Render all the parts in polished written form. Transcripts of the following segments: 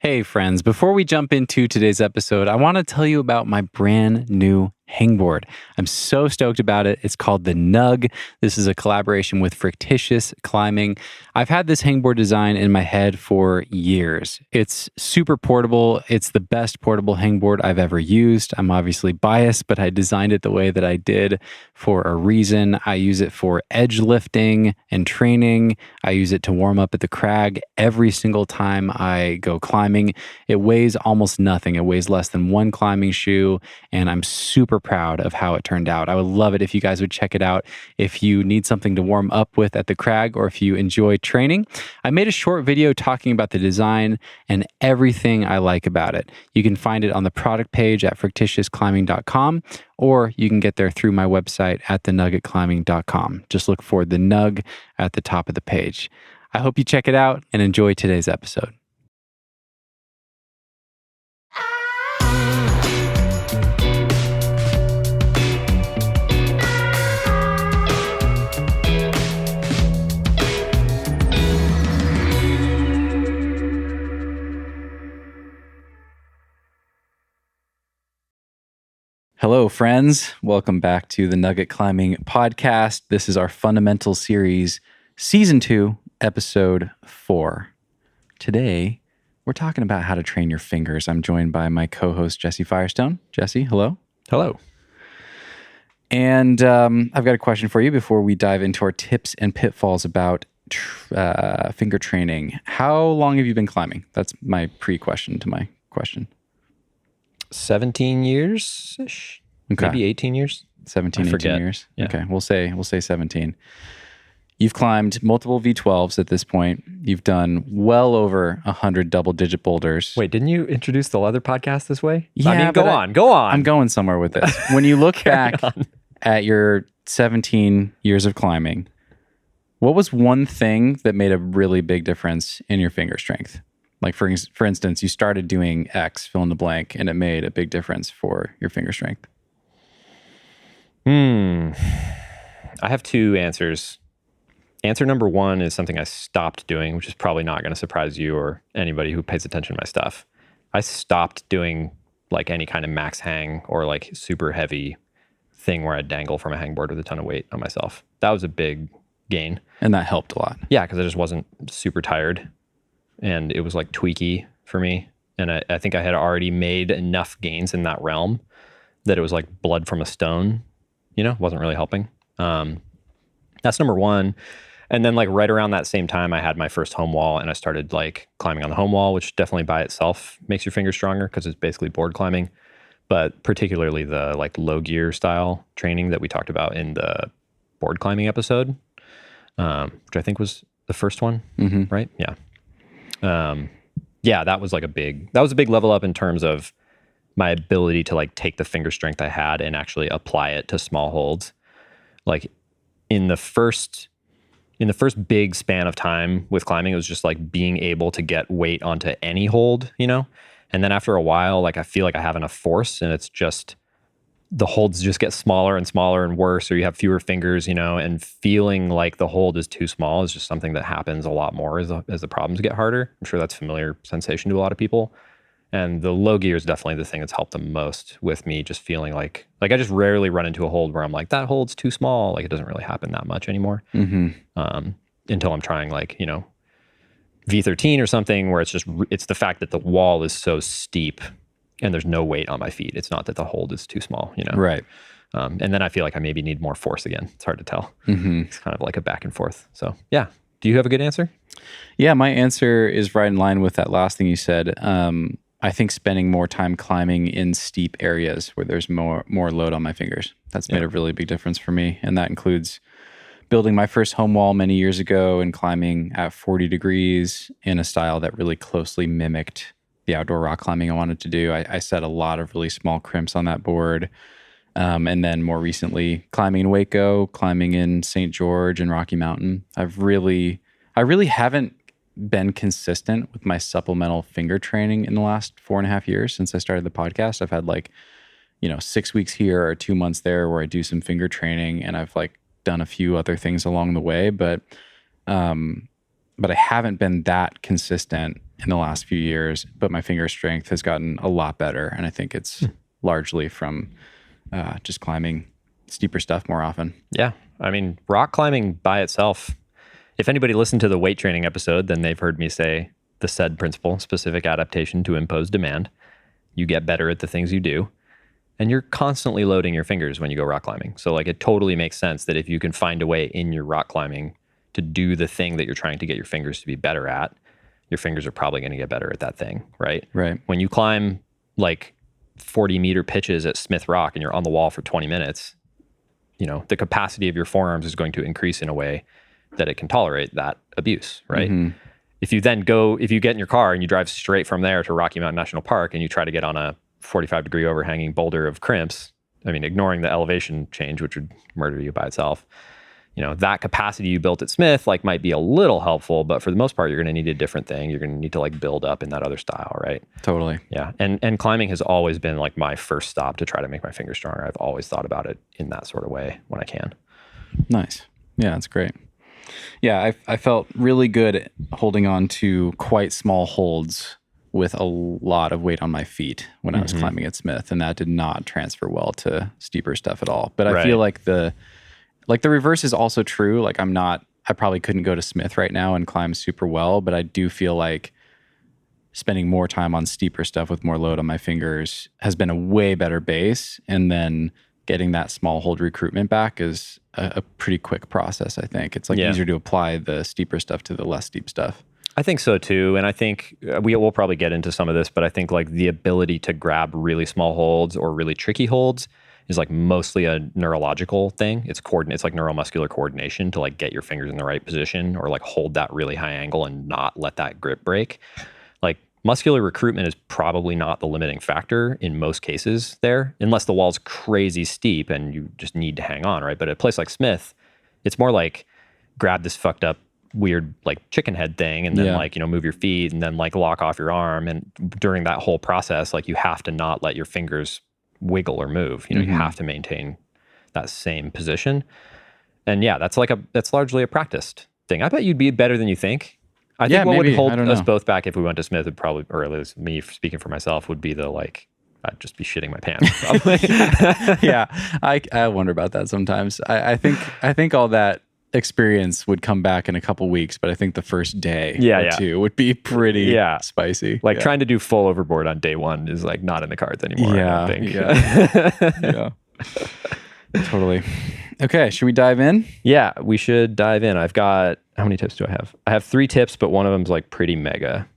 Hey friends, before we jump into today's episode, I want to tell you about my brand new hangboard. I'm so stoked about it. It's called the Nug. This is a collaboration with Fictitious Climbing. I've had this hangboard design in my head for years. It's super portable. It's the best portable hangboard I've ever used. I'm obviously biased, but I designed it the way that I did for a reason. I use it for edge lifting and training. I use it to warm up at the crag every single time I go climbing. It weighs almost nothing. It weighs less than one climbing shoe, and I'm super proud of how it turned out. I would love it if you guys would check it out if you need something to warm up with at the crag or if you enjoy training. I made a short video talking about the design and everything I like about it. You can find it on the product page at fictitiousclimbing.com, or you can get there through my website at thenuggetclimbing.com. Just look for the Nug at the top of the page. I hope you check it out and enjoy today's episode. Hello, friends. Welcome back to the Nugget Climbing Podcast. This is our Fundamental Series, Season 2, Episode 4. Today, we're talking about how to train your fingers. I'm joined by my co-host, Jesse Firestone. Jesse, hello. Hello. And I've got a question for you before we dive into our tips and pitfalls about finger training. How long have you been climbing? That's my pre-question to my question. 17 years-ish? Okay. Maybe 18 years? 17, 18 years? Yeah. Okay, we'll say 17. You've climbed multiple V12s at this point. You've done well over 100 double-digit boulders. Wait, didn't you introduce the leather podcast this way? Yeah, I mean, go on. I'm going somewhere with this. When you look back at your 17 years of climbing, what was one thing that made a really big difference in your finger strength? Like, for instance, you started doing X, fill in the blank, and it made a big difference for your finger strength. I have two answers. Answer number one is something I stopped doing, which is probably not going to surprise you or anybody who pays attention to my stuff. I stopped doing like any kind of max hang or like super heavy thing where I dangle from a hangboard with a ton of weight on myself. That was a big gain. And that helped a lot. Yeah, because I just wasn't super tired. And it was like tweaky for me. And I think I had already made enough gains in that realm that it was like blood from a stone, wasn't really helping. That's number one. And then like right around that same time, I had my first home wall and I started like climbing on the home wall, which definitely by itself makes your fingers stronger because it's basically board climbing. But particularly the like low gear style training that we talked about in the board climbing episode, which I think was the first one, right? Yeah. That was a big level up in terms of my ability to like take the finger strength I had and actually apply it to small holds. Like in the first big span of time with climbing, it was just like being able to get weight onto any hold, and then after a while, like I feel like I have enough force and it's just the holds just get smaller and smaller and worse, or you have fewer fingers, and feeling like the hold is too small is just something that happens a lot more as the problems get harder. I'm sure that's a familiar sensation to a lot of people. And the low gear is definitely the thing that's helped the most with me just feeling like I just rarely run into a hold where I'm like, that hold's too small. Like it doesn't really happen that much anymore. Until I'm trying like, V13 or something where it's the fact that the wall is so steep and there's no weight on my feet. It's not that the hold is too small, Right. And then I feel like I maybe need more force again. It's hard to tell. It's kind of like a back and forth. So yeah. Do you have a good answer? Yeah, my answer is right in line with that last thing you said. I think spending more time climbing in steep areas where there's more load on my fingers. That's made a really big difference for me. And that includes building my first home wall many years ago and climbing at 40 degrees in a style that really closely mimicked the outdoor rock climbing I wanted to do. I set a lot of really small crimps on that board. And then more recently, climbing in Waco, climbing in St. George and Rocky Mountain. I really haven't been consistent with my supplemental finger training in the last 4.5 years since I started the podcast. I've had 6 weeks here or 2 months there where I do some finger training, and I've done a few other things along the way, but I haven't been that consistent in the last few years, but my finger strength has gotten a lot better. And I think it's largely from just climbing steeper stuff more often. Yeah. I mean, rock climbing by itself, if anybody listened to the weight training episode, then they've heard me say the SAID principle, specific adaptation to impose demand. You get better at the things you do, and you're constantly loading your fingers when you go rock climbing. So like it totally makes sense that if you can find a way in your rock climbing to do the thing that you're trying to get your fingers to be better at, your fingers are probably going to get better at that thing, right? Right. When you climb like 40-meter pitches at Smith Rock and you're on the wall for 20 minutes, the capacity of your forearms is going to increase in a way that it can tolerate that abuse, right? Mm-hmm. If you get in your car and you drive straight from there to Rocky Mountain National Park and you try to get on a 45-degree overhanging boulder of crimps, I mean, ignoring the elevation change, which would murder you by itself, that capacity you built at Smith like might be a little helpful, but for the most part, you're going to need a different thing. You're going to need to like build up in that other style, right? Totally. Yeah. And climbing has always been like my first stop to try to make my fingers stronger. I've always thought about it in that sort of way when I can. Nice. Yeah, that's great. Yeah, I felt really good at holding on to quite small holds with a lot of weight on my feet when I was climbing at Smith, and that did not transfer well to steeper stuff at all. But I feel like the reverse is also true. Like I probably couldn't go to Smith right now and climb super well, but I do feel like spending more time on steeper stuff with more load on my fingers has been a way better base. And then getting that small hold recruitment back is a pretty quick process, I think. It's easier to apply the steeper stuff to the less steep stuff. I think so too. And I think we'll probably get into some of this, but I think like the ability to grab really small holds or really tricky holds is like mostly a neurological thing. It's like neuromuscular coordination to like get your fingers in the right position or like hold that really high angle and not let that grip break. Like muscular recruitment is probably not the limiting factor in most cases there, unless the wall's crazy steep and you just need to hang on, right? But at a place like Smith, it's more like grab this fucked up weird like chicken head thing and then move your feet and then like lock off your arm. And during that whole process, like you have to not let your fingers wiggle or move. You have to maintain that same position. And yeah, that's largely a practiced thing. I bet you'd be better than you think. I think what would hold us both back if we went to Smith would probably, or at least me speaking for myself, would be the like, I'd just be shitting my pants probably. Yeah. I wonder about that sometimes. I think all that experience would come back in a couple weeks, but I think the first day or two would be pretty spicy. Like trying to do full overboard on day one is like not in the cards anymore. Yeah, I don't think. Yeah. Totally. Okay, should we dive in? Yeah, we should dive in. I've got, how many tips do I have? I have 3 tips, but one of them's like pretty mega.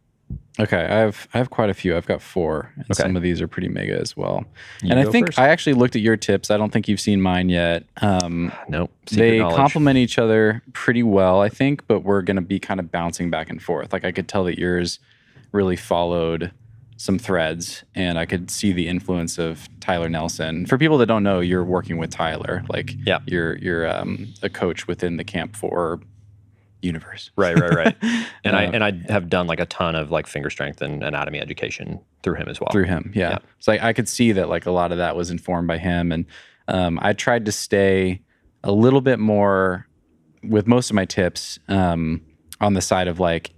Okay, I have quite a few. I've got 4, and some of these are pretty mega as well. You and I think first. I actually looked at your tips. I don't think you've seen mine yet. Nope. They complement each other pretty well, I think, but we're going to be kind of bouncing back and forth. Like I could tell that yours really followed some threads, and I could see the influence of Tyler Nelson. For people that don't know, you're working with Tyler. Like you're a coach within the Camp 4 universe. Right. And I have done like a ton of like finger strength and anatomy education through him as well. Through him, yeah. So I could see that like a lot of that was informed by him. And I tried to stay a little bit more with most of my tips on the side of like,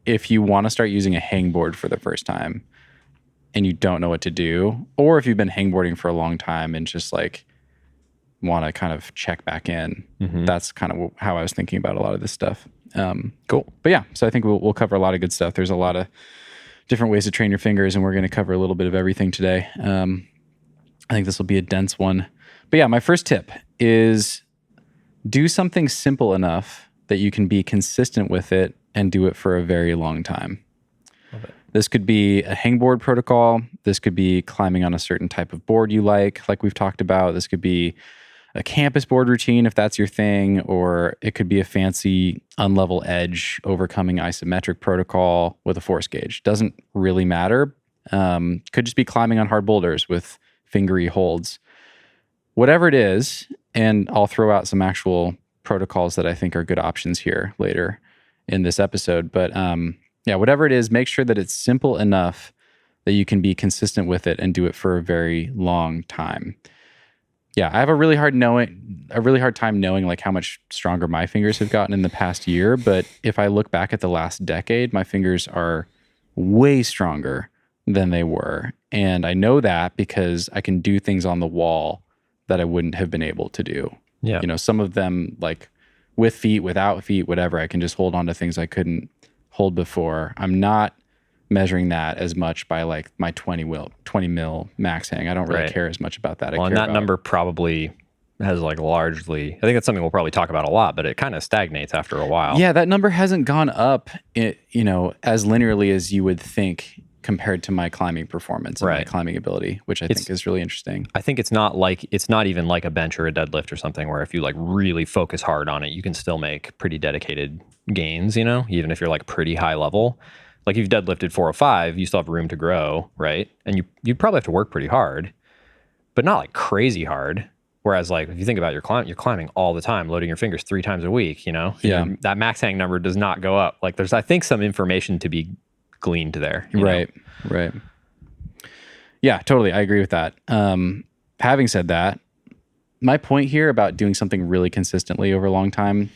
if you want to start using a hangboard for the first time and you don't know what to do, or if you've been hangboarding for a long time and just like want to kind of check back in, that's kind of how I was thinking about a lot of this stuff. Cool. But yeah, so I think we'll cover a lot of good stuff. There's a lot of different ways to train your fingers, and we're going to cover a little bit of everything today. I think this will be a dense one. But yeah, my first tip is do something simple enough that you can be consistent with it and do it for a very long time. Love it. This could be a hangboard protocol. This could be climbing on a certain type of board you like we've talked about. This could be a campus board routine if that's your thing, or it could be a fancy unlevel edge overcoming isometric protocol with a force gauge. Doesn't really matter. Could just be climbing on hard boulders with fingery holds. Whatever it is, and I'll throw out some actual protocols that I think are good options here later in this episode. But whatever it is, make sure that it's simple enough that you can be consistent with it and do it for a very long time. Yeah, I have a really hard time knowing like how much stronger my fingers have gotten in the past year. But if I look back at the last decade, my fingers are way stronger than they were. And I know that because I can do things on the wall that I wouldn't have been able to do. Yeah. You know, some of them, like with feet, without feet, whatever, I can just hold on to things I couldn't hold before. I'm not measuring that as much by like my 20 mil max hang. I don't really care as much about that. Well, and that number probably has like largely, I think that's something we'll probably talk about a lot, but it kind of stagnates after a while. Yeah, that number hasn't gone up, you know, as linearly as you would think compared to my climbing performance and my climbing ability, which I think is really interesting. I think it's not even like a bench or a deadlift or something where if you like really focus hard on it, you can still make pretty dedicated gains, you know, even if you're like pretty high level. Like if you've deadlifted 405, you still have room to grow, right? And you probably have to work pretty hard, but not like crazy hard. Whereas like if you think about you're climbing all the time, loading your fingers 3 times a week, you know? Yeah. That max hang number does not go up. Like there's, I think, some information to be gleaned there. Right. Yeah, totally. I agree with that. Having said that, my point here about doing something really consistently over a long time,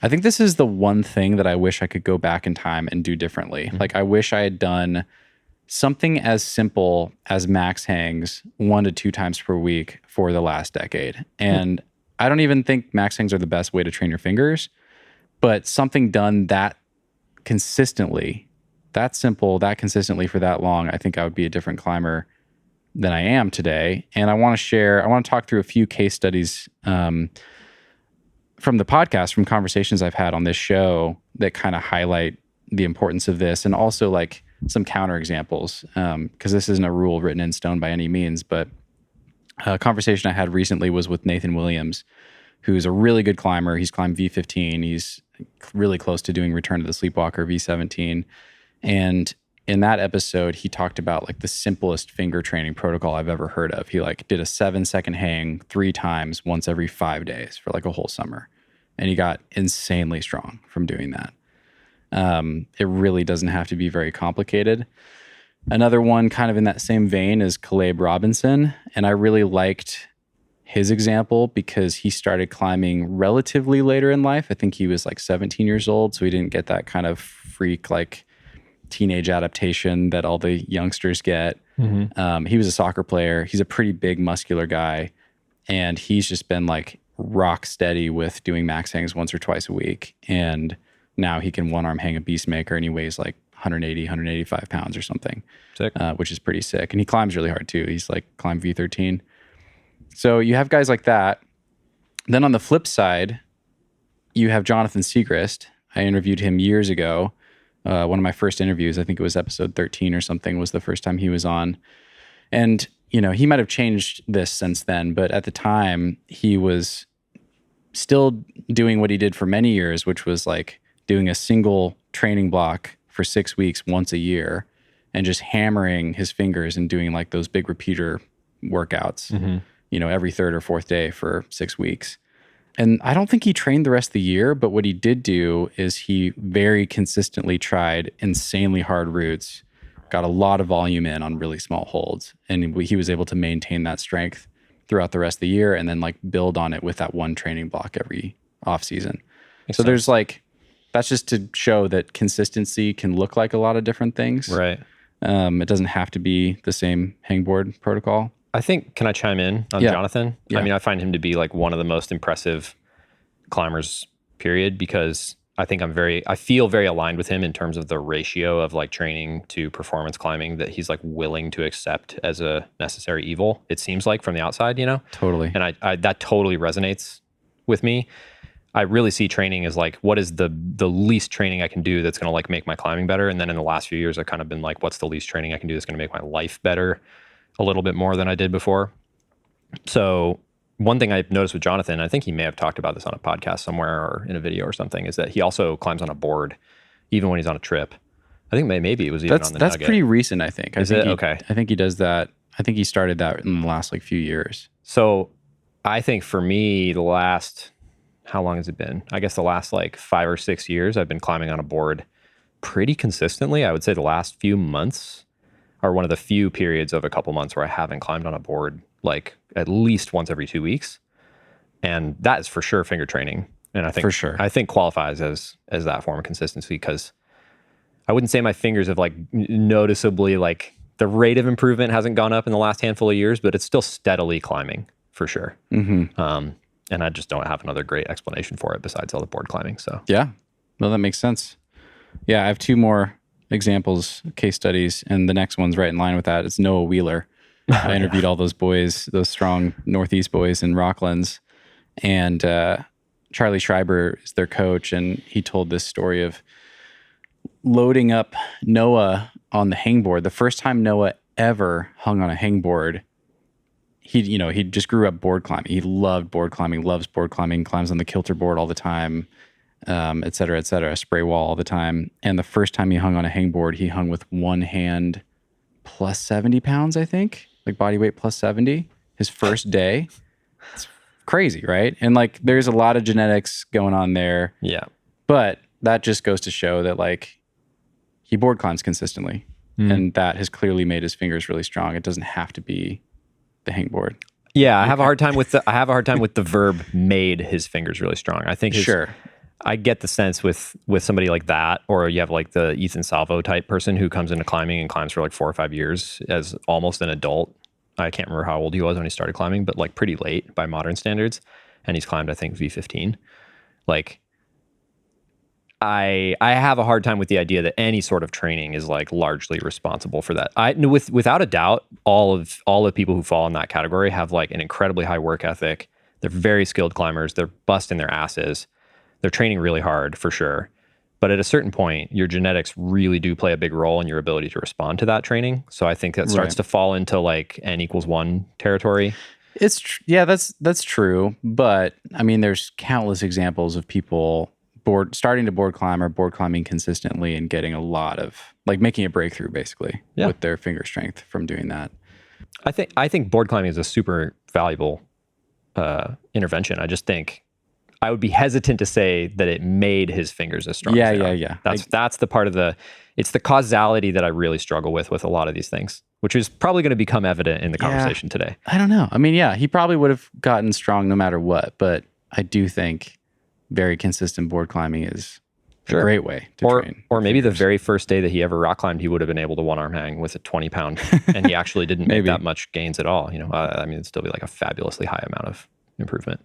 I think this is the one thing that I wish I could go back in time and do differently. Mm-hmm. Like I wish I had done something as simple as max hangs 1 to 2 times per week for the last decade. And I don't even think max hangs are the best way to train your fingers, but something done that consistently, that simple, that consistently for that long, I think I would be a different climber than I am today. And I want to talk through a few case studies from the podcast, from conversations I've had on this show that kind of highlight the importance of this, and also like some counterexamples, because this isn't a rule written in stone by any means, but a conversation I had recently was with Nathan Williams, who's a really good climber. He's climbed V15. He's really close to doing Return to the Sleepwalker V17. And in that episode, he talked about like the simplest finger training protocol I've ever heard of. He like did a 7-second hang 3 times once every 5 days for like a whole summer. And he got insanely strong from doing that. It really doesn't have to be very complicated. Another one kind of in that same vein is Caleb Robinson. And I really liked his example because he started climbing relatively later in life. I think he was like 17 years old. So he didn't get that kind of freak like teenage adaptation that all the youngsters get. Mm-hmm. He was a soccer player. He's a pretty big muscular guy. And he's just been like rock steady with doing max hangs once or twice a week. And now he can one arm hang a beastmaker and he weighs like 180, 185 pounds or something. Sick. Which is pretty sick. And he climbs really hard too. He's like climbed V13. So you have guys like that. Then on the flip side, you have Jonathan Siegrist. I interviewed him years ago. One of my first interviews, I think it was episode 13 or something, was the first time he was on. And, you know, he might have changed this since then, but at the time he was still doing what he did for many years, which was like doing a single training block for 6 weeks once a year and just hammering his fingers and doing like those big repeater workouts, you know, every 3rd or 4th day for 6 weeks. And I don't think he trained the rest of the year, but what he did do is he very consistently tried insanely hard routes, got a lot of volume in on really small holds. And he was able to maintain that strength throughout the rest of the year and then like build on it with that one training block every off season. So there's like, that's just to show that consistency can look like a lot of different things. Right. It doesn't have to be the same hangboard protocol. I think, can I chime in on Jonathan? Yeah. I mean, I find him to be like one of the most impressive climbers, period, because I think I feel very aligned with him in terms of the ratio of like training to performance climbing that he's like willing to accept as a necessary evil. It seems like from the outside, you know? Totally. And I that totally resonates with me. I really see training as like, what is the least training I can do that's going to like make my climbing better? And then in the last few years, I've kind of been like, what's the least training I can do that's going to make my life better a little bit more than I did before? So one thing I've noticed with Jonathan, I think he may have talked about this on a podcast somewhere or in a video or something, is that he also climbs on a board, even when he's on a trip. I think maybe it was even on the That's Nugget. pretty recent, I think. Okay. I think he does that. I think he started that in the last like few years. So I think for me, how long has it been? I guess the last like 5 or 6 years, I've been climbing on a board pretty consistently. I would say the last few months are one of the few periods of a couple months where I haven't climbed on a board like at least once every 2 weeks. And that is for sure finger training. And I think for sure, I think qualifies as that form of consistency because I wouldn't say my fingers have like noticeably, like the rate of improvement hasn't gone up in the last handful of years, but it's still steadily climbing for sure. And I just don't have another great explanation for it besides all the board climbing. So yeah, well, that makes sense. Yeah, I have two more examples, case studies, and the next one's right in line with that. It's Noah Wheeler. I interviewed all those boys, those strong Northeast boys in Rocklands, and Charlie Schreiber is their coach, and he told this story of loading up Noah on the hangboard. The first time Noah ever hung on a hangboard, he just grew up board climbing. He loved board climbing, loves board climbing, climbs on the kilter board all the time, et cetera, spray wall all the time. And the first time he hung on a hangboard, he hung with one hand plus 70 pounds, I think, like body weight plus 70 his first day. It's crazy, right? And like, there's a lot of genetics going on there. yeah. But that just goes to show that like he board climbs consistently. And that has clearly made his fingers really strong. It doesn't have to be the hangboard. Yeah, I have a hard time with the verb made his fingers really strong. I think I get the sense with somebody like that, or you have like the Ethan Salvo type person who comes into climbing and climbs for like 4 or 5 years as almost an adult. I can't remember how old he was when he started climbing, but like pretty late by modern standards. And he's climbed, I think, V15. Like, I have a hard time with the idea that any sort of training is like largely responsible for that. Without a doubt, all the people who fall in that category have like an incredibly high work ethic. They're very skilled climbers. They're busting their asses. They're training really hard for sure. But at a certain point, your genetics really do play a big role in your ability to respond to that training. So I think that starts to fall into like N=1 territory. That's true. But I mean, there's countless examples of people starting to board climb or board climbing consistently and getting a lot of like making a breakthrough basically with their finger strength from doing that. I think board climbing is a super valuable intervention. I just think I would be hesitant to say that it made his fingers as strong as they are. Yeah. That's the part of it's the causality that I really struggle with a lot of these things, which is probably going to become evident in the conversation today. I don't know. I mean, yeah, he probably would have gotten strong no matter what, but I do think very consistent board climbing is a great way to train. Or maybe the very first day that he ever rock climbed, he would have been able to one arm hang with a 20 pound and he actually didn't make that much gains at all. I mean, it'd still be like a fabulously high amount of improvement.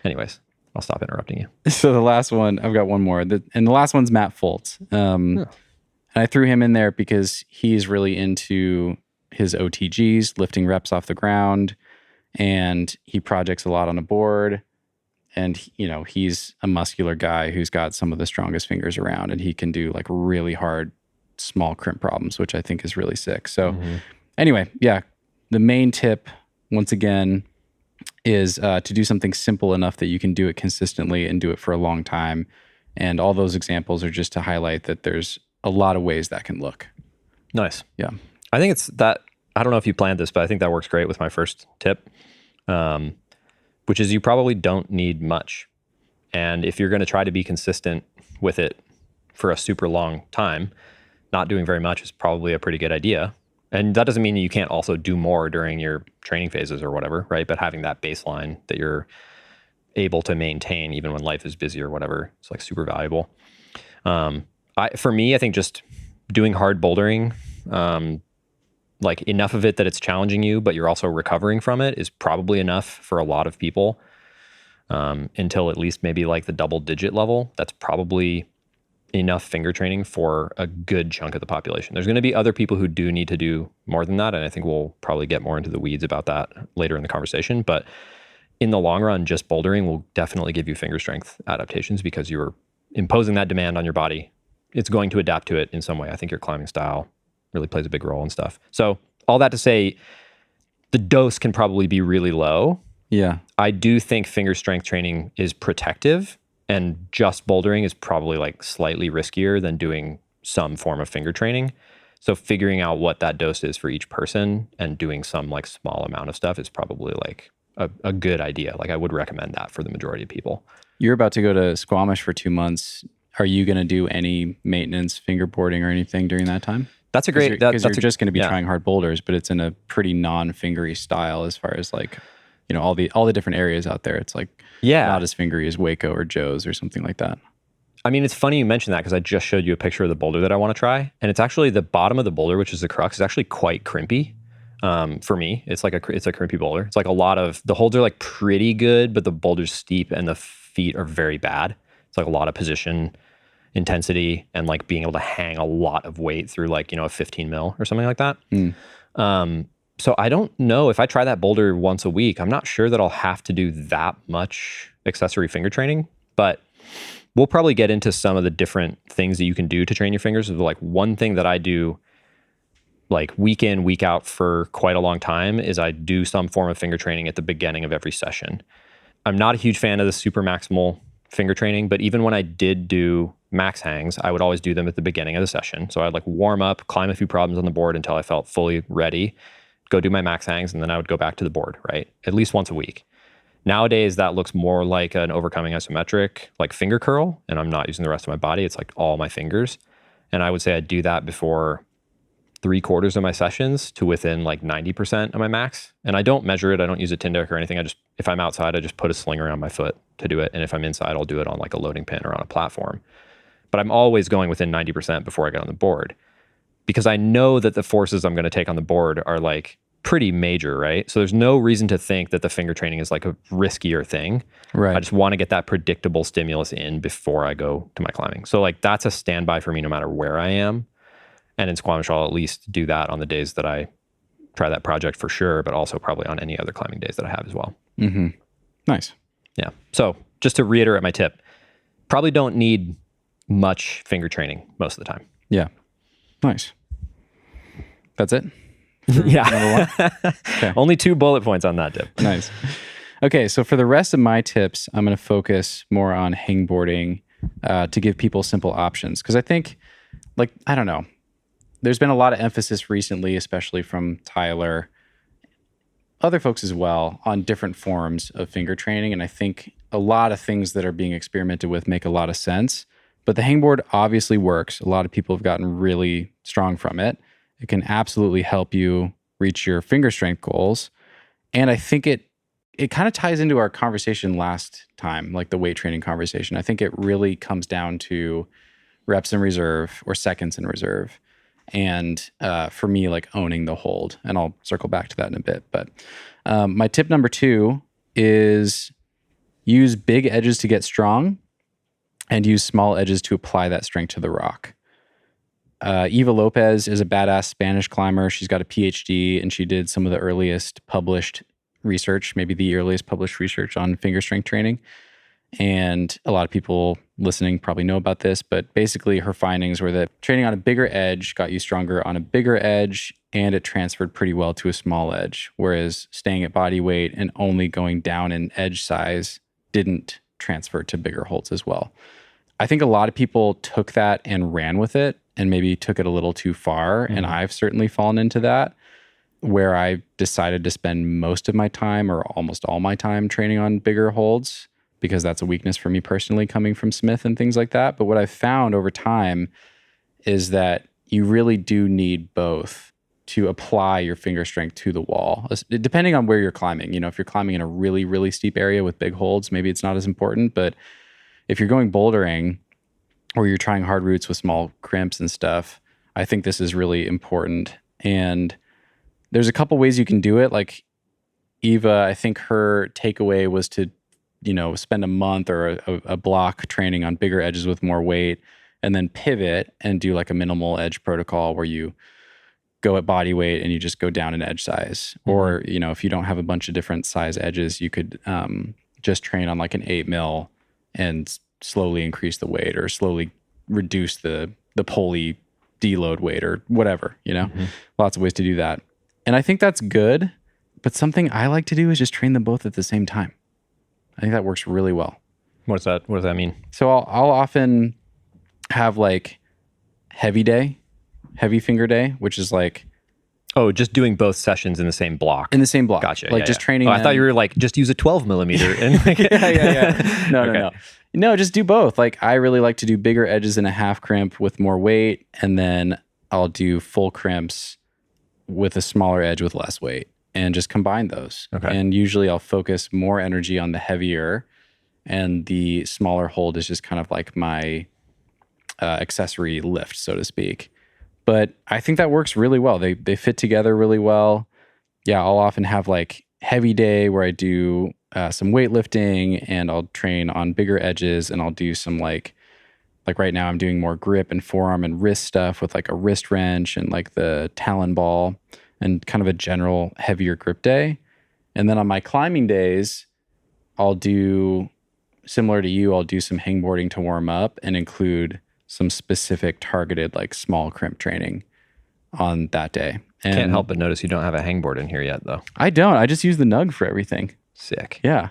Anyways, I'll stop interrupting you. So the last one, I've got one more. And the last one's Matt Foltz. And I threw him in there because he's really into his OTGs, lifting reps off the ground. And he projects a lot on a board. And, he's a muscular guy who's got some of the strongest fingers around. And he can do like really hard, small crimp problems, which I think is really sick. So anyway, the main tip, once again, is to do something simple enough that you can do it consistently and do it for a long time. And all those examples are just to highlight that there's a lot of ways that can look. Nice. Yeah. I think it's that, I don't know if you planned this, but I think that works great with my first tip, which is you probably don't need much. And if you're going to try to be consistent with it for a super long time, not doing very much is probably a pretty good idea. And that doesn't mean you can't also do more during your training phases or whatever, right? But having that baseline that you're able to maintain even when life is busy or whatever, it's like super valuable. For me, I think just doing hard bouldering, like enough of it that it's challenging you, but you're also recovering from it is probably enough for a lot of people until at least maybe like the double digit level. That's probably enough finger training for a good chunk of the population. There's going to be other people who do need to do more than that. And I think we'll probably get more into the weeds about that later in the conversation. But in the long run, just bouldering will definitely give you finger strength adaptations because you're imposing that demand on your body. It's going to adapt to it in some way. I think your climbing style really plays a big role and stuff. So all that to say, the dose can probably be really low. Yeah. I do think finger strength training is protective, and just bouldering is probably like slightly riskier than doing some form of finger training. So figuring out what that dose is for each person and doing some like small amount of stuff is probably like a good idea. Like I would recommend that for the majority of people. You're about to go to Squamish for 2 months. Are you going to do any maintenance fingerboarding or anything during that time? That's a great... Because you're just going to be trying hard boulders, but it's in a pretty non-fingery style as far as like, all the different areas out there. It's like not as fingery as Waco or Joe's or something like that. I mean, it's funny you mentioned that because I just showed you a picture of the boulder that I want to try. And it's actually the bottom of the boulder, which is the crux, is actually quite crimpy. For me, it's like it's a crimpy boulder. It's like a lot of, the holds are like pretty good, but the boulder's steep and the feet are very bad. It's like a lot of position intensity and like being able to hang a lot of weight through like, a 15 mil or something like that. So I don't know if I try that boulder once a week, I'm not sure that I'll have to do that much accessory finger training, but we'll probably get into some of the different things that you can do to train your fingers. Like one thing that I do like week in, week out for quite a long time is I do some form of finger training at the beginning of every session. I'm not a huge fan of the super maximal finger training, but even when I did do max hangs, I would always do them at the beginning of the session. So I'd like warm up, climb a few problems on the board until I felt fully ready, go do my max hangs, and then I would go back to the board, right? At least once a week. Nowadays, that looks more like an overcoming isometric, like finger curl, and I'm not using the rest of my body. It's like all my fingers. And I would say I do that before 3/4 of my sessions to within like 90% of my max. And I don't measure it. I don't use a Tindeck or anything. If I'm outside, I just put a sling around my foot to do it. And if I'm inside, I'll do it on like a loading pin or on a platform. But I'm always going within 90% before I get on the board because I know that the forces I'm going to take on the board are like pretty major, right? So there's no reason to think that the finger training is like a riskier thing. Right. I just want to get that predictable stimulus in before I go to my climbing. So like that's a standby for me no matter where I am. And in Squamish, I'll at least do that on the days that I try that project for sure, but also probably on any other climbing days that I have as well. Mm-hmm. Nice. Yeah. So just to reiterate my tip, probably don't need much finger training most of the time. Yeah. Nice. That's it? Yeah. Number one? Okay. Only 2 bullet points on that tip. Nice. Okay. So for the rest of my tips, I'm going to focus more on hangboarding to give people simple options. Because I think, I don't know, there's been a lot of emphasis recently, especially from Tyler, other folks as well, on different forms of finger training. And I think a lot of things that are being experimented with make a lot of sense. But the hangboard obviously works. A lot of people have gotten really strong from it. It can absolutely help you reach your finger strength goals. And I think it kind of ties into our conversation last time, like the weight training conversation. I think it really comes down to reps in reserve or seconds in reserve. And for me, like owning the hold. And I'll circle back to that in a bit. But my tip number 2 is use big edges to get strong and use small edges to apply that strength to the rock. Eva Lopez is a badass Spanish climber. She's got a PhD and she did some of the earliest published research, maybe the earliest published research on finger strength training. And a lot of people listening probably know about this, but basically her findings were that training on a bigger edge got you stronger on a bigger edge, and it transferred pretty well to a small edge, whereas staying at body weight and only going down in edge size didn't transfer to bigger holds as well. I think a lot of people took that and ran with it and maybe took it a little too far, and I've certainly fallen into that, where I decided to spend most of my time or almost all my time training on bigger holds, because that's a weakness for me personally coming from Smith and things like that. But what I've found over time is that you really do need both to apply your finger strength to the wall, depending on where you're climbing. If you're climbing in a really, really steep area with big holds, maybe it's not as important. But if you're going bouldering or you're trying hard routes with small crimps and stuff, I think this is really important. And there's a couple ways you can do it. Like Eva, I think her takeaway was to spend a month or a block training on bigger edges with more weight and then pivot and do like a minimal edge protocol where you go at body weight and you just go down in edge size. Or, if you don't have a bunch of different size edges, you could just train on like an 8 mil and slowly increase the weight or slowly reduce the pulley deload weight or whatever, lots of ways to do that. And I think that's good. But something I like to do is just train them both at the same time. I think that works really well. What does that mean? So I'll often have like heavy finger day, which is like... Oh, just doing both sessions in the same block. In the same block. Gotcha. Like just training I thought you were like, just use a 12 millimeter. And like, yeah. No. No, just do both. Like I really like to do bigger edges in a half crimp with more weight. And then I'll do full crimps with a smaller edge with less weight. And just combine those. Okay. And usually I'll focus more energy on the heavier and the smaller hold is just kind of like my accessory lift, so to speak. But I think that works really well. They fit together really well. Yeah, I'll often have like heavy day where I do some weightlifting and I'll train on bigger edges, and I'll do some like right now I'm doing more grip and forearm and wrist stuff with like a wrist wrench and like the Talon ball and kind of a general heavier grip day. And then on my climbing days, I'll do similar to you, I'll do some hangboarding to warm up and include some specific targeted like small crimp training on that day. And Can't help but notice you don't have a hangboard in here yet, though. I don't. I just use the Nug for everything. Sick. Yeah.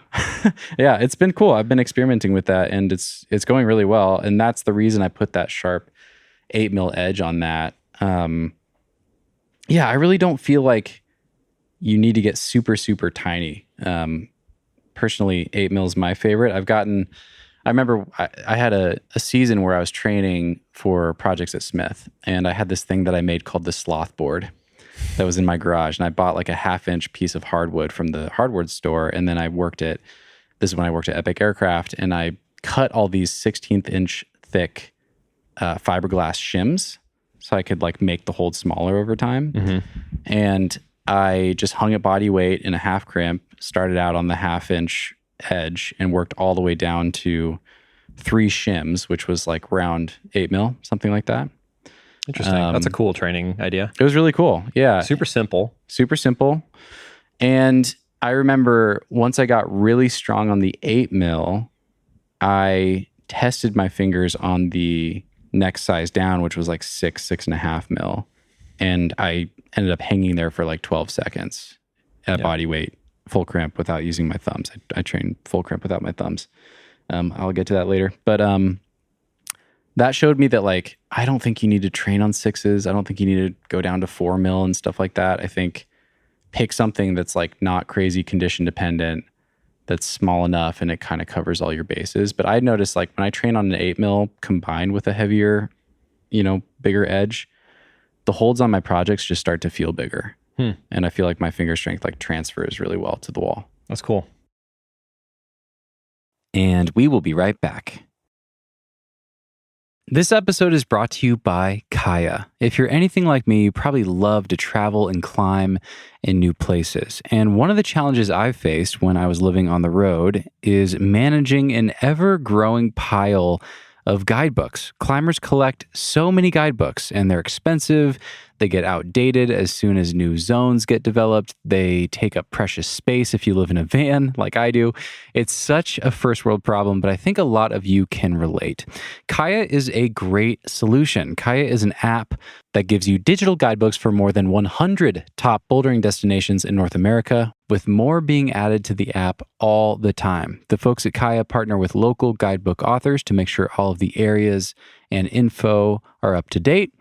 Yeah, it's been cool. I've been experimenting with that, and it's going really well. And that's the reason I put that sharp 8mm edge on that. Yeah, I really don't feel like you need to get super, super tiny. Personally, 8mm is my favorite. I remember I had a season where I was training for projects at Smith, and I had this thing that I made called the sloth board that was in my garage. And I bought like a 1/2-inch piece of hardwood from the hardwood store. And then this is when I worked at Epic Aircraft, and I cut all these 16th-inch thick fiberglass shims so I could like make the hold smaller over time. Mm-hmm. And I just hung it body weight in a half crimp, started out on the 1/2-inch edge and worked all the way down to 3 shims, which was like around 8mm, something like that. Interesting. That's a cool training idea. It was really cool. Yeah. Super simple. Super simple. And I remember once I got really strong on the 8mm, I tested my fingers on the next size down, which was like 6.5mm. And I ended up hanging there for like 12 seconds at body weight, full crimp without using my thumbs. I train full crimp without my thumbs. I'll get to that later. But that showed me that like, I don't think you need to train on 6s. I don't think you need to go down to 4mm and stuff like that. I think pick something that's like not crazy condition dependent, that's small enough, and it kind of covers all your bases. But I noticed like when I train on an 8mm combined with a heavier, bigger edge, the holds on my projects just start to feel bigger. And I feel like my finger strength like transfers really well to the wall. That's cool. And we will be right back. This episode is brought to you by Kaya. If you're anything like me, you probably love to travel and climb in new places. And one of the challenges I've faced when I was living on the road is managing an ever-growing pile of guidebooks. Climbers collect so many guidebooks, and they're expensive. They get outdated as soon as new zones get developed. They take up precious space if you live in a van like I do. It's such a first world problem, but I think a lot of you can relate. Kaya is a great solution. Kaya is an app that gives you digital guidebooks for more than 100 top bouldering destinations in North America, with more being added to the app all the time. The folks at Kaya partner with local guidebook authors to make sure all of the areas and info are up to date.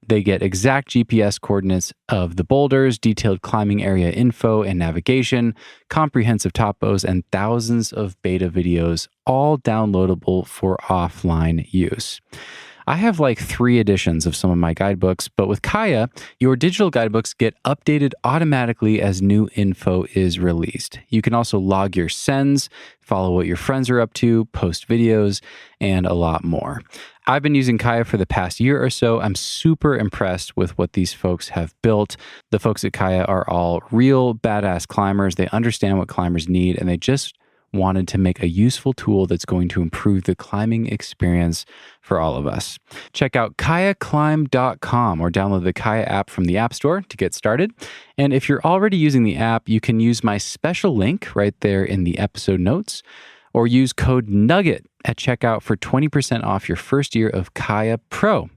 They get exact GPS coordinates of the boulders, detailed climbing area info and navigation, comprehensive topos, and thousands of beta videos, all downloadable for offline use. I have like 3 editions of some of my guidebooks, but with Kaya, your digital guidebooks get updated automatically as new info is released. You can also log your sends, follow what your friends are up to, post videos, and a lot more. I've been using Kaya for the past year or so. I'm super impressed with what these folks have built. The folks at Kaya are all real badass climbers. They understand what climbers need, and they just wanted to make a useful tool that's going to improve the climbing experience for all of us. Check out kayaclimb.com or download the Kaya app from the App Store to get started. And if you're already using the app, you can use my special link right there in the episode notes, or use code NUGGET at checkout for 20% off your first year of Kaya Pro.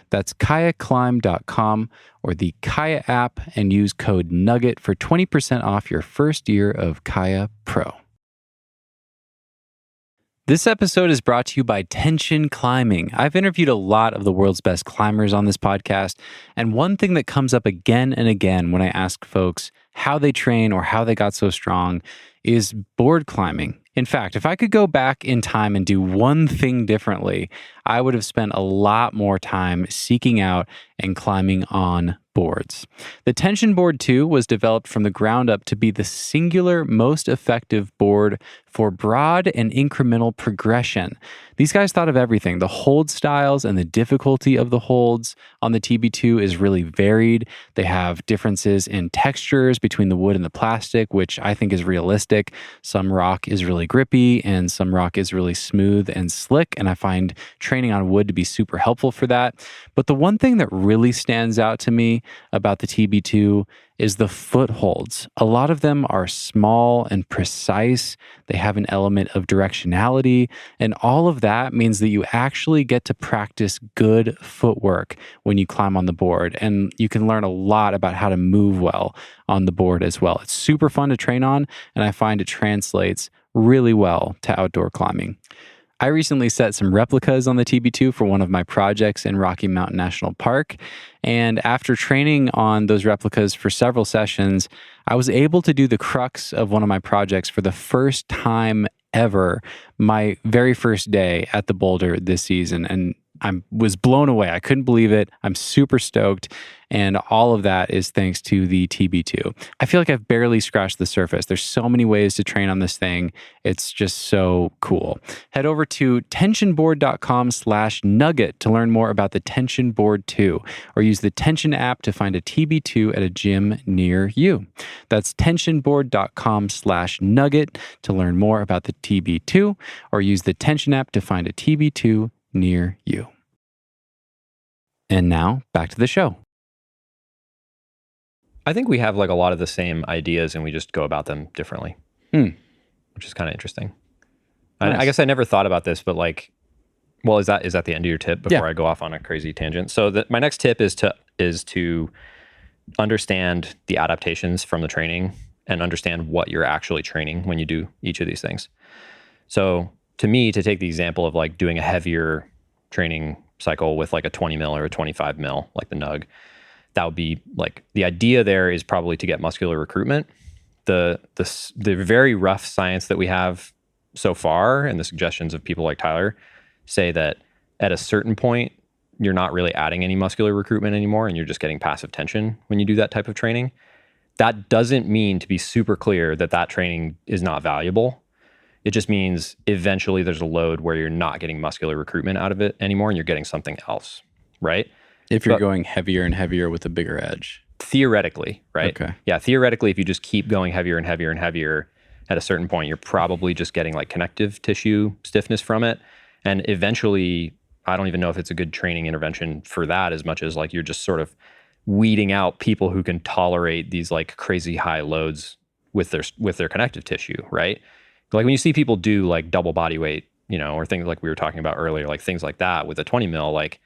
That's kayaclimb.com or the Kaya app, and use code NUGGET for 20% off your first year of Kaya Pro. This episode is brought to you by Tension Climbing. I've interviewed a lot of the world's best climbers on this podcast, and one thing that comes up again and again when I ask folks how they train or how they got so strong is board climbing. In fact, if I could go back in time and do one thing differently, I would have spent a lot more time seeking out and climbing on boards. The Tension Board 2 was developed from the ground up to be the singular most effective board for broad and incremental progression. These guys thought of everything. The hold styles and the difficulty of the holds on the TB2 is really varied. They have differences in textures between the wood and the plastic, which I think is realistic. Some rock is really grippy and some rock is really smooth and slick, and I find training on wood to be super helpful for that. But the one thing that really stands out to me about the TB2 is the footholds. A lot of them are small and precise. They have an element of directionality, and all of that means that you actually get to practice good footwork when you climb on the board, and you can learn a lot about how to move well on the board as well. It's super fun to train on, and I find it translates really well to outdoor climbing. I recently set some replicas on the TB2 for one of my projects in Rocky Mountain National Park. And after training on those replicas for several sessions, I was able to do the crux of one of my projects for the first time ever, my very first day at the boulder this season. And I was blown away. I couldn't believe it. I'm super stoked. And all of that is thanks to the TB2. I feel like I've barely scratched the surface. There's so many ways to train on this thing. It's just so cool. Head over to tensionboard.com/nugget to learn more about the Tension Board 2, or use the Tension app to find a TB2 at a gym near you. That's tensionboard.com/nugget to learn more about the TB2, or use the Tension app to find a TB2 near you. And now back to the show. I think we have like a lot of the same ideas and we just go about them differently, which is kind of interesting. Nice. I guess I never thought about this, but like, well, is that the end of your tip before Yeah. I go off on a crazy tangent? So my next tip is to understand the adaptations from the training and understand what you're actually training when you do each of these things. So to me, to take the example of like doing a heavier training cycle with like a 20 mil or a 25 mil, like the Nug, that would be like, the idea there is probably to get muscular recruitment. The very rough science that we have so far and the suggestions of people like Tyler say that at a certain point, you're not really adding any muscular recruitment anymore and you're just getting passive tension when you do that type of training. That doesn't mean, to be super clear, that training is not valuable. It just means eventually there's a load where you're not getting muscular recruitment out of it anymore and you're getting something else, right? If you're going heavier and heavier with a bigger edge. Theoretically, right? Okay. Yeah, theoretically, if you just keep going heavier and heavier and heavier, at a certain point, you're probably just getting like connective tissue stiffness from it. And eventually, I don't even know if it's a good training intervention for that, as much as like you're just sort of weeding out people who can tolerate these like crazy high loads with their connective tissue, right? Like when you see people do like double body weight, or things like we were talking about earlier, like things like that with a 20 mil, like,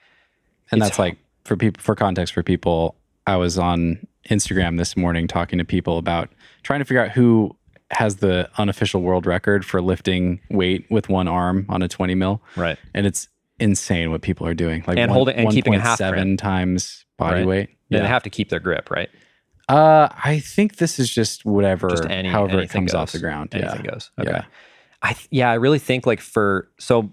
and that's like for context for people, I was on Instagram this morning talking to people about trying to figure out who has the unofficial world record for lifting weight with one arm on a 20 mil. Right. And it's insane what people are doing. Like and holding and keeping a half 7 times body weight. Yeah. They have to keep their grip, right? I think this is just whatever, however it comes goes. off the ground. Anything goes. Okay. Yeah. I really think like so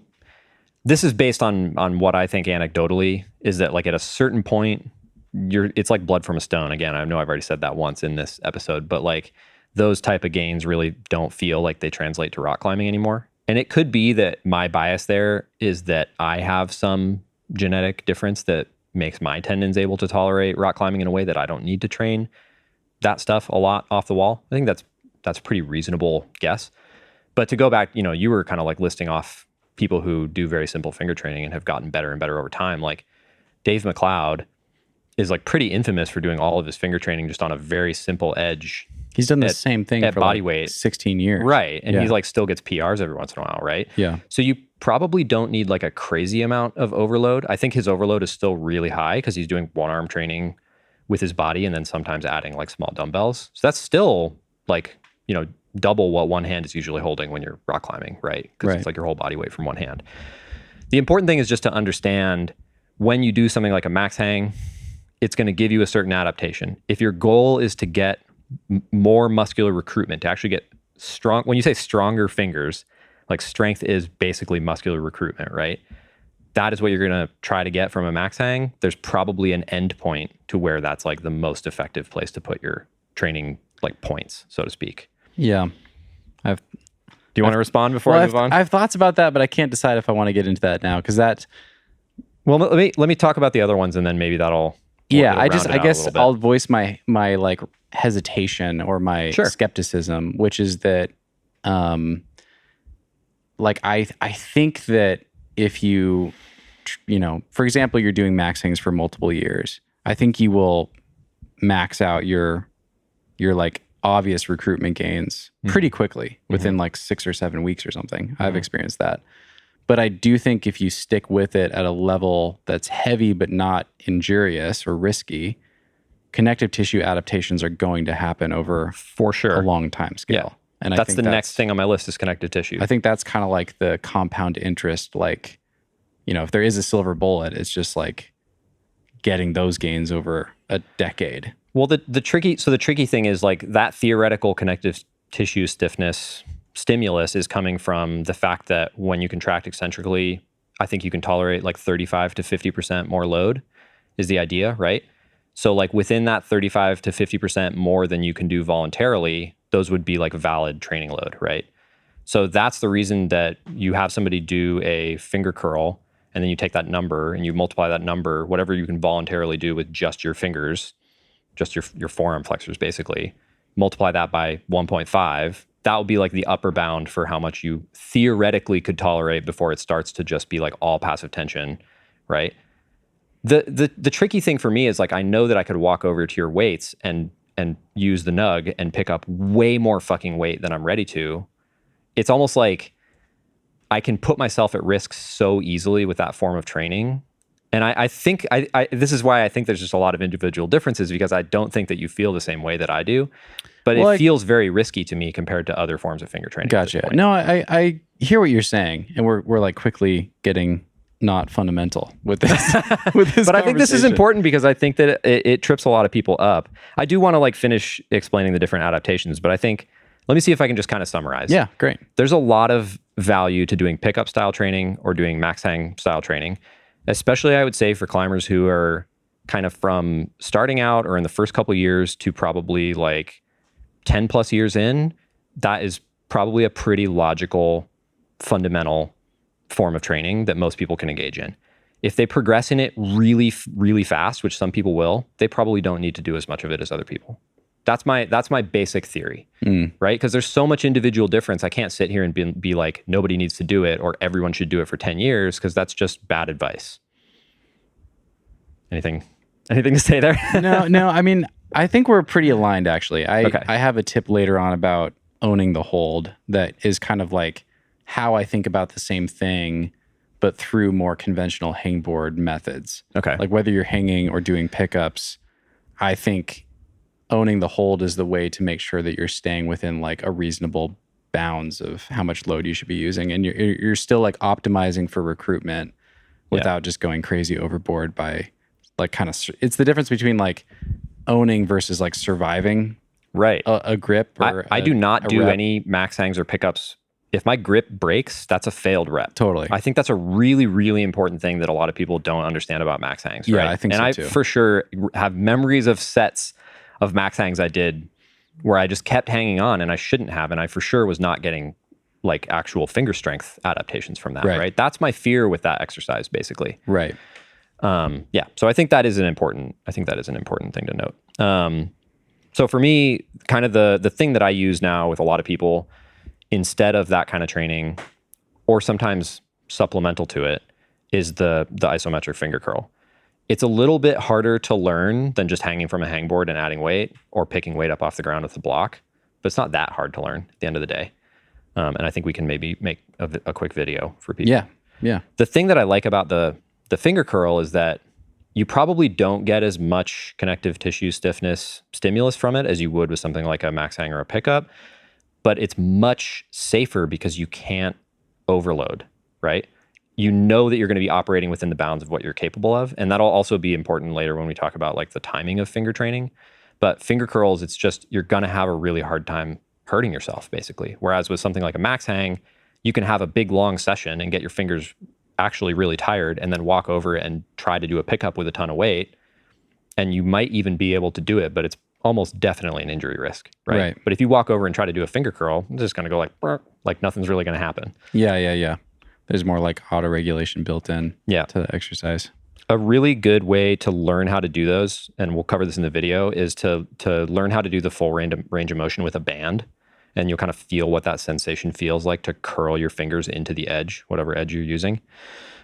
this is based on what I think anecdotally is that like at a certain point it's like blood from a stone. Again, I know I've already said that once in this episode, but like those type of gains really don't feel like they translate to rock climbing anymore. And it could be that my bias there is that I have some genetic difference that makes my tendons able to tolerate rock climbing in a way that I don't need to train that stuff a lot off the wall. I think that's a pretty reasonable guess. But to go back, you were kind of like listing off people who do very simple finger training and have gotten better and better over time. Like Dave McLeod is like pretty infamous for doing all of his finger training just on a very simple edge. He's done the same thing at for body like weight, 16 years. Right. And he like still gets PRs every once in a while, right? Yeah. So you probably don't need like a crazy amount of overload. I think his overload is still really high because he's doing one arm training with his body and then sometimes adding like small dumbbells. So that's still like, double what one hand is usually holding when you're rock climbing, right? Because it's like your whole body weight from one hand. The important thing is just to understand when you do something like a max hang, it's going to give you a certain adaptation. If your goal is to get more muscular recruitment, to actually get strong, when you say stronger fingers, like strength is basically muscular recruitment, right? that is what you're going to try to get from a max hang, there's probably an end point to where that's like the most effective place to put your training like points, so to speak. Yeah. Do you want to respond before I move on? I have thoughts about that, but I can't decide if I want to get into that now because that. Well, let me talk about the other ones, and then maybe that'll. Yeah, I guess I'll voice my like hesitation or my skepticism, which is that, like I think that if you, for example, you're doing max hangs for multiple years, I think you will max out your like obvious recruitment gains pretty quickly within like 6 or 7 weeks or something. I've experienced that. But I do think if you stick with it at a level that's heavy but not injurious or risky, connective tissue adaptations are going to happen over for sure a long time scale. Yeah. And that's the next thing on my list is connective tissue. I think that's kind of like the compound interest, like, if there is a silver bullet, it's just like getting those gains over a decade. Well, the tricky thing is like that theoretical connective tissue stiffness stimulus is coming from the fact that when you contract eccentrically, I think you can tolerate like 35 to 50% more load is the idea, right? So like within that 35 to 50% more than you can do voluntarily, those would be like valid training load, right? So that's the reason that you have somebody do a finger curl and then you take that number and you multiply that number, whatever you can voluntarily do with just your fingers, just your forearm flexors basically, multiply that by 1.5. That would be like the upper bound for how much you theoretically could tolerate before it starts to just be like all passive tension, right? The tricky thing for me is like I know that I could walk over to your weights and use the nug and pick up way more fucking weight than I'm ready to. It's almost like I can put myself at risk so easily with that form of training. And I think this is why I think there's just a lot of individual differences, because I don't think that you feel the same way that I do. But it feels very risky to me compared to other forms of finger training. Gotcha. No, I hear what you're saying, and we're like quickly getting not fundamental with this. But I think this is important because I think that it trips a lot of people up. I do want to like finish explaining the different adaptations, but I think let me see if I can just kind of summarize. Yeah, great. There's a lot of value to doing pickup style training or doing max hang style training, especially I would say for climbers who are kind of from starting out or in the first couple of years to probably like 10 plus years in. That is probably a pretty logical, fundamental form of training that most people can engage in. If they progress in it really, really fast, which some people will, they probably don't need to do as much of it as other people. That's my basic theory, right? Because there's so much individual difference. I can't sit here and be like, nobody needs to do it or everyone should do it for 10 years because that's just bad advice. Anything to say there? No. I mean, I think we're pretty aligned, actually. I have a tip later on about owning the hold that is kind of like how I think about the same thing, but through more conventional hangboard methods. Okay. Like whether you're hanging or doing pickups, I think owning the hold is the way to make sure that you're staying within like a reasonable bounds of how much load you should be using. And you're still like optimizing for recruitment without just going crazy overboard by like kind of, it's the difference between like owning versus like surviving a grip. Or I do not do rep. any max hangs or pickups. If my grip breaks, that's a failed rep. Totally. I think that's a really, really important thing that a lot of people don't understand about max hangs. Yeah, right? I think and so too. I for sure have memories of sets of max hangs I did where I just kept hanging on and I shouldn't have. And I for sure was not getting like actual finger strength adaptations from that, right? That's my fear with that exercise, basically. Right. Yeah. So I think that is an important thing to note. So for me, kind of the thing that I use now with a lot of people, instead of that kind of training, or sometimes supplemental to it, is the isometric finger curl. It's a little bit harder to learn than just hanging from a hangboard and adding weight or picking weight up off the ground with the block, but it's not that hard to learn at the end of the day. And I think we can maybe make a quick video for people. Yeah. The thing that I like about the finger curl is that you probably don't get as much connective tissue stiffness stimulus from it as you would with something like a max hang or a pickup, but it's much safer because you can't overload, right? You know that you're going to be operating within the bounds of what you're capable of. And that'll also be important later when we talk about like the timing of finger training. But finger curls, it's just, you're going to have a really hard time hurting yourself, basically. Whereas with something like a max hang, you can have a big long session and get your fingers actually really tired and then walk over and try to do a pickup with a ton of weight. And you might even be able to do it, but it's almost definitely an injury risk, right? But if you walk over and try to do a finger curl, it's just going to go like nothing's really going to happen. Yeah. There's more like auto regulation built in to the exercise. A really good way to learn how to do those, and we'll cover this in the video, is to learn how to do the full range of motion with a band. And you'll kind of feel what that sensation feels like to curl your fingers into the edge, whatever edge you're using.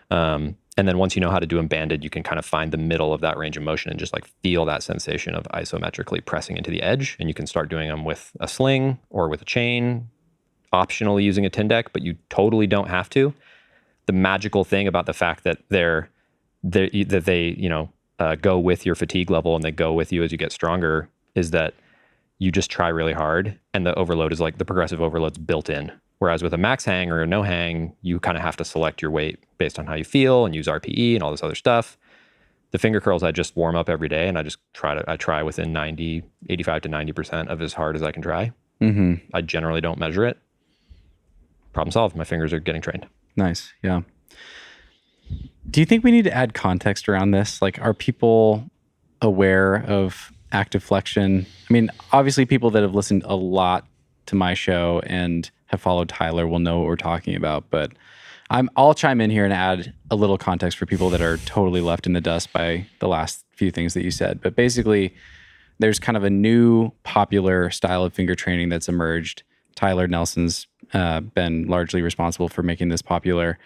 And then once you know how to do them banded, you can kind of find the middle of that range of motion and just like feel that sensation of isometrically pressing into the edge. And you can start doing them with a sling or with a chain, optionally using a Tindec, but you totally don't have to. The magical thing about the fact that they go with your fatigue level and they go with you as you get stronger is that you just try really hard, and the overload is like the progressive overload's built in. Whereas with a max hang or a no hang, you kind of have to select your weight based on how you feel and use RPE and all this other stuff. The finger curls, I just warm up every day and I just try within 85 to 90% of as hard as I can try. I generally don't measure it. Problem solved. My fingers are getting trained. Nice. Yeah. Do you think we need to add context around this? Like, are people aware of active flexion? I mean, obviously people that have listened a lot to my show and have followed Tyler will know what we're talking about, but I'll chime in here and add a little context for people that are totally left in the dust by the last few things that you said. But basically, there's kind of a new popular style of finger training that's emerged. Tyler Nelson's been largely responsible for making this popular.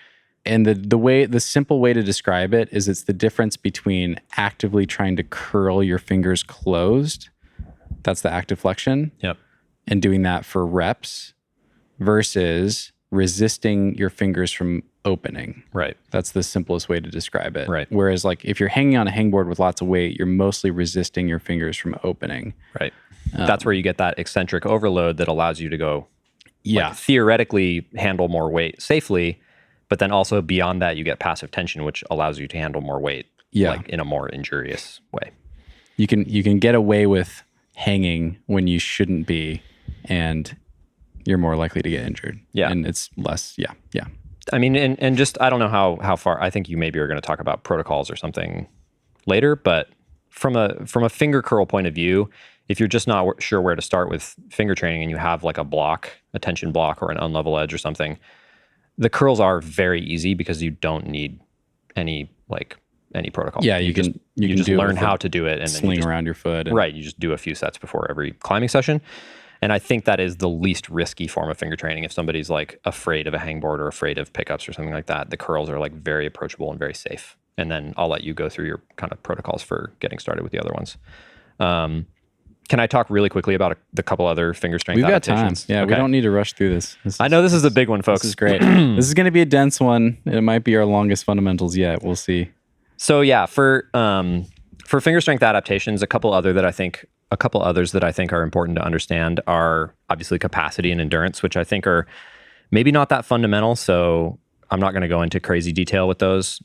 And the simple way to describe it is it's the difference between actively trying to curl your fingers closed, that's the active flexion, and doing that for reps, versus resisting your fingers from opening. Right. That's the simplest way to describe it. Right. Whereas like if you're hanging on a hangboard with lots of weight, you're mostly resisting your fingers from opening. Right. That's where you get that eccentric overload that allows you to go theoretically handle more weight safely, but then also beyond that you get passive tension, which allows you to handle more weight like in a more injurious way. You can get away with hanging when you shouldn't be, and you're more likely to get injured. Yeah. And it's less, I mean, and just, I don't know how far, I think you maybe are going to talk about protocols or something later, but from a finger curl point of view, if you're just not sure where to start with finger training and you have like a tension block or an unlevel edge or something, the curls are very easy because you don't need any protocol. Yeah, you can just learn how to do it and sling then you just, around your foot. Right, you just do a few sets before every climbing session. And I think that is the least risky form of finger training. If somebody's like afraid of a hangboard or afraid of pickups or something like that, the curls are like very approachable and very safe. And then I'll let you go through your kind of protocols for getting started with the other ones. Can I talk really quickly about the couple other finger strength adaptations? We've got time. Yeah, we don't need to rush through this. I know this is a big one, folks. This is great. This is going to be a dense one. It might be our longest fundamentals yet. We'll see. So yeah, for finger strength adaptations, a couple others that I think are important to understand are obviously capacity and endurance, which I think are maybe not that fundamental. So I'm not going to go into crazy detail with those.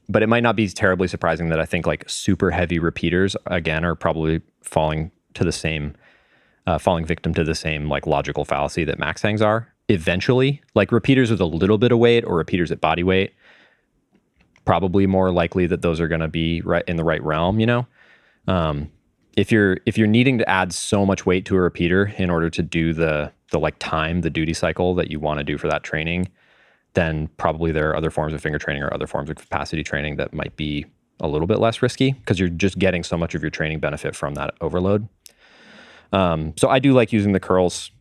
But it might not be terribly surprising that I think like super heavy repeaters, again, are probably falling victim to the same like logical fallacy that max hangs are. Eventually, like repeaters with a little bit of weight or repeaters at body weight, probably more likely that those are going to be right in the right realm, you know? If you're needing to add so much weight to a repeater in order to do the like time, the duty cycle that you want to do for that training, then probably there are other forms of finger training or other forms of capacity training that might be a little bit less risky because you're just getting so much of your training benefit from that overload. So I do like using the curls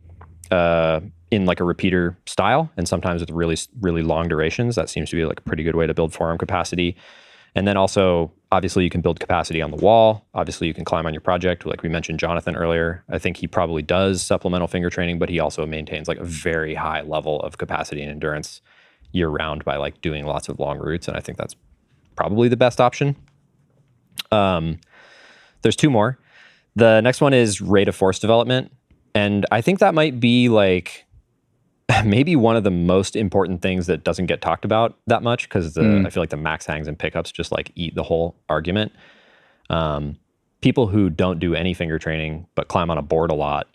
in like a repeater style and sometimes with really, really long durations. That seems to be like a pretty good way to build forearm capacity. And then also, obviously, you can build capacity on the wall. Obviously, you can climb on your project. Like we mentioned Jonathan earlier, I think he probably does supplemental finger training, but he also maintains like a very high level of capacity and endurance year round by like doing lots of long routes. And I think that's probably the best option. There's two more. The next one is rate of force development. And I think that might be like maybe one of the most important things that doesn't get talked about that much because I feel like the max hangs and pickups just like eat the whole argument. People who don't do any finger training but climb on a board a lot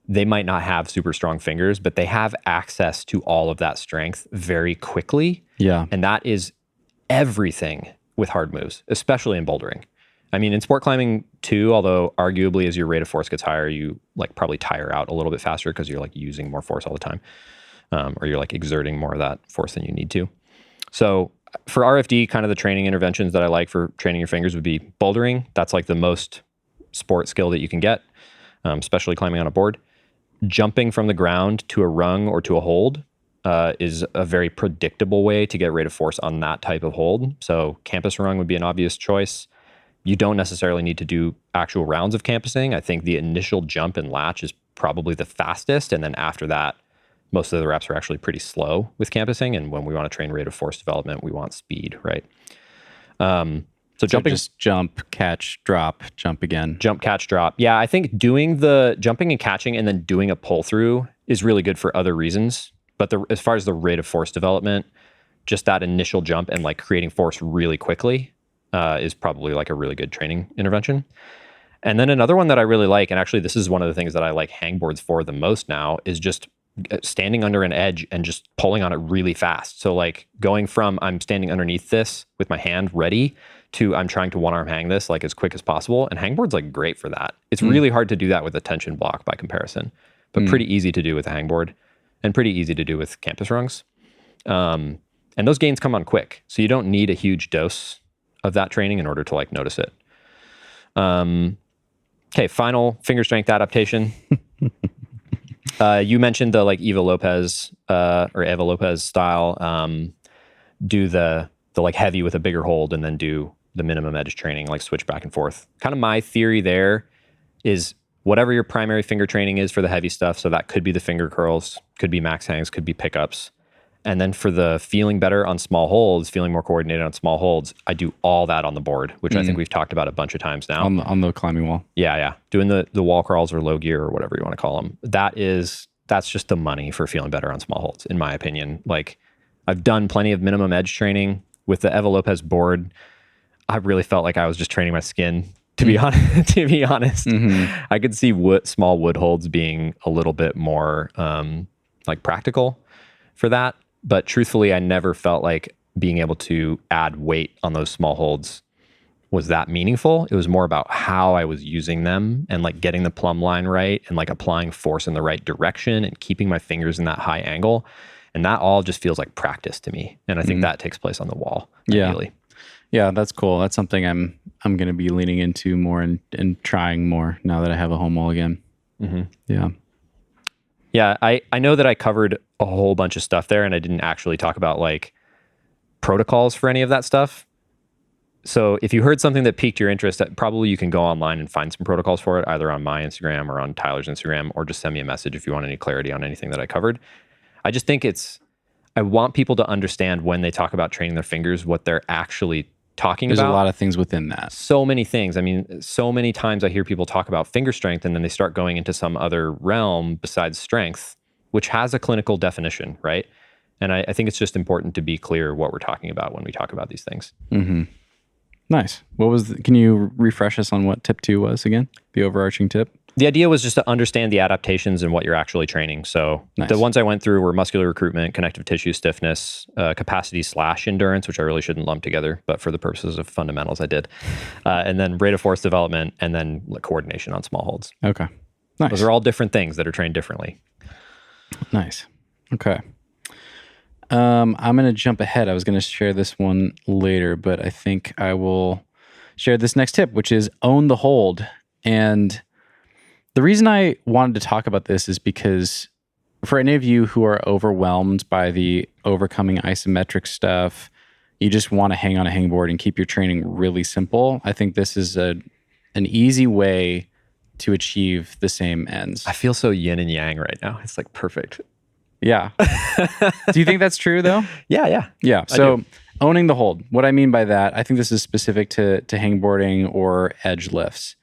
they might not have super strong fingers, but they have access to all of that strength very quickly. Yeah. And that is everything with hard moves, especially in bouldering. I mean, in sport climbing too, although arguably as your rate of force gets higher, you like probably tire out a little bit faster because you're like using more force all the time, or you're like exerting more of that force than you need to. So for RFD, kind of the training interventions that I like for training your fingers would be bouldering. That's like the most sport skill that you can get, especially climbing on a board. Jumping from the ground to a rung or to a hold is a very predictable way to get rate of force on that type of hold. So campus rung would be an obvious choice. You don't necessarily need to do actual rounds of campusing. I think the initial jump and latch is probably the fastest. And then after that, most of the reps are actually pretty slow with campusing. And when we want to train rate of force development, we want speed, right? So jumping, just jump, catch, drop, jump again. Jump, catch, drop. Yeah, I think doing the jumping and catching and then doing a pull through is really good for other reasons. But as far as the rate of force development, just that initial jump and like creating force really quickly is probably like a really good training intervention. And then another one that I really like, and actually this is one of the things that I like hangboards for the most now, is just standing under an edge and just pulling on it really fast. So like going from I'm standing underneath this with my hand ready to I'm trying to one arm hang this like as quick as possible. And hangboard's like great for that. It's really hard to do that with a tension block by comparison, but pretty easy to do with a hangboard and pretty easy to do with campus rungs. And those gains come on quick. So you don't need a huge dose of that training in order to like notice it. Okay, final finger strength adaptation. You mentioned the like Eva Lopez style. Do the like heavy with a bigger hold and then do the minimum edge training, like switch back and forth. Kind of my theory there is whatever your primary finger training is for the heavy stuff. So that could be the finger curls, could be max hangs, could be pickups. And then for the feeling better on small holds, feeling more coordinated on small holds, I do all that on the board, which I think we've talked about a bunch of times now. On the climbing wall. Yeah. Doing the wall crawls or low gear or whatever you want to call them. That's just the money for feeling better on small holds, in my opinion. Like I've done plenty of minimum edge training with the Eva Lopez board. I really felt like I was just training my skin, to be honest. I could see small wood holds being a little bit more like practical for that. But truthfully, I never felt like being able to add weight on those small holds was that meaningful. It was more about how I was using them and like getting the plumb line right and like applying force in the right direction and keeping my fingers in that high angle. And that all just feels like practice to me. And I think that takes place on the wall. Ideally. Yeah, that's cool. That's something I'm going to be leaning into more and trying more now that I have a home wall again. Yeah. Yeah, I know that I covered a whole bunch of stuff there and I didn't actually talk about like protocols for any of that stuff. So if you heard something that piqued your interest, probably you can go online and find some protocols for it, either on my Instagram or on Tyler's Instagram, or just send me a message if you want any clarity on anything that I covered. I just think I want people to understand when they talk about training their fingers, what they're actually talking about. There's a lot of things within that. So many things. I mean, so many times I hear people talk about finger strength and then they start going into some other realm besides strength, which has a clinical definition, right? And I think it's just important to be clear what we're talking about when we talk about these things. Nice. Can you refresh us on what tip 2 was again? The overarching tip? The idea was just to understand the adaptations and what you're actually training. So the ones I went through were muscular recruitment, connective tissue stiffness, capacity/endurance, which I really shouldn't lump together, but for the purposes of fundamentals, I did. And then rate of force development, and then coordination on small holds. Okay. Nice. Those are all different things that are trained differently. Nice. Okay. I'm going to jump ahead. I was going to share this one later, but I think I will share this next tip, which is own the hold. And the reason I wanted to talk about this is because for any of you who are overwhelmed by the overcoming isometric stuff, you just want to hang on a hangboard and keep your training really simple. I think this is an easy way to achieve the same ends. I feel so yin and yang right now. It's like perfect. Yeah. Do you think that's true though? Yeah. So owning the hold. What I mean by that, I think this is specific to hangboarding or edge lifts.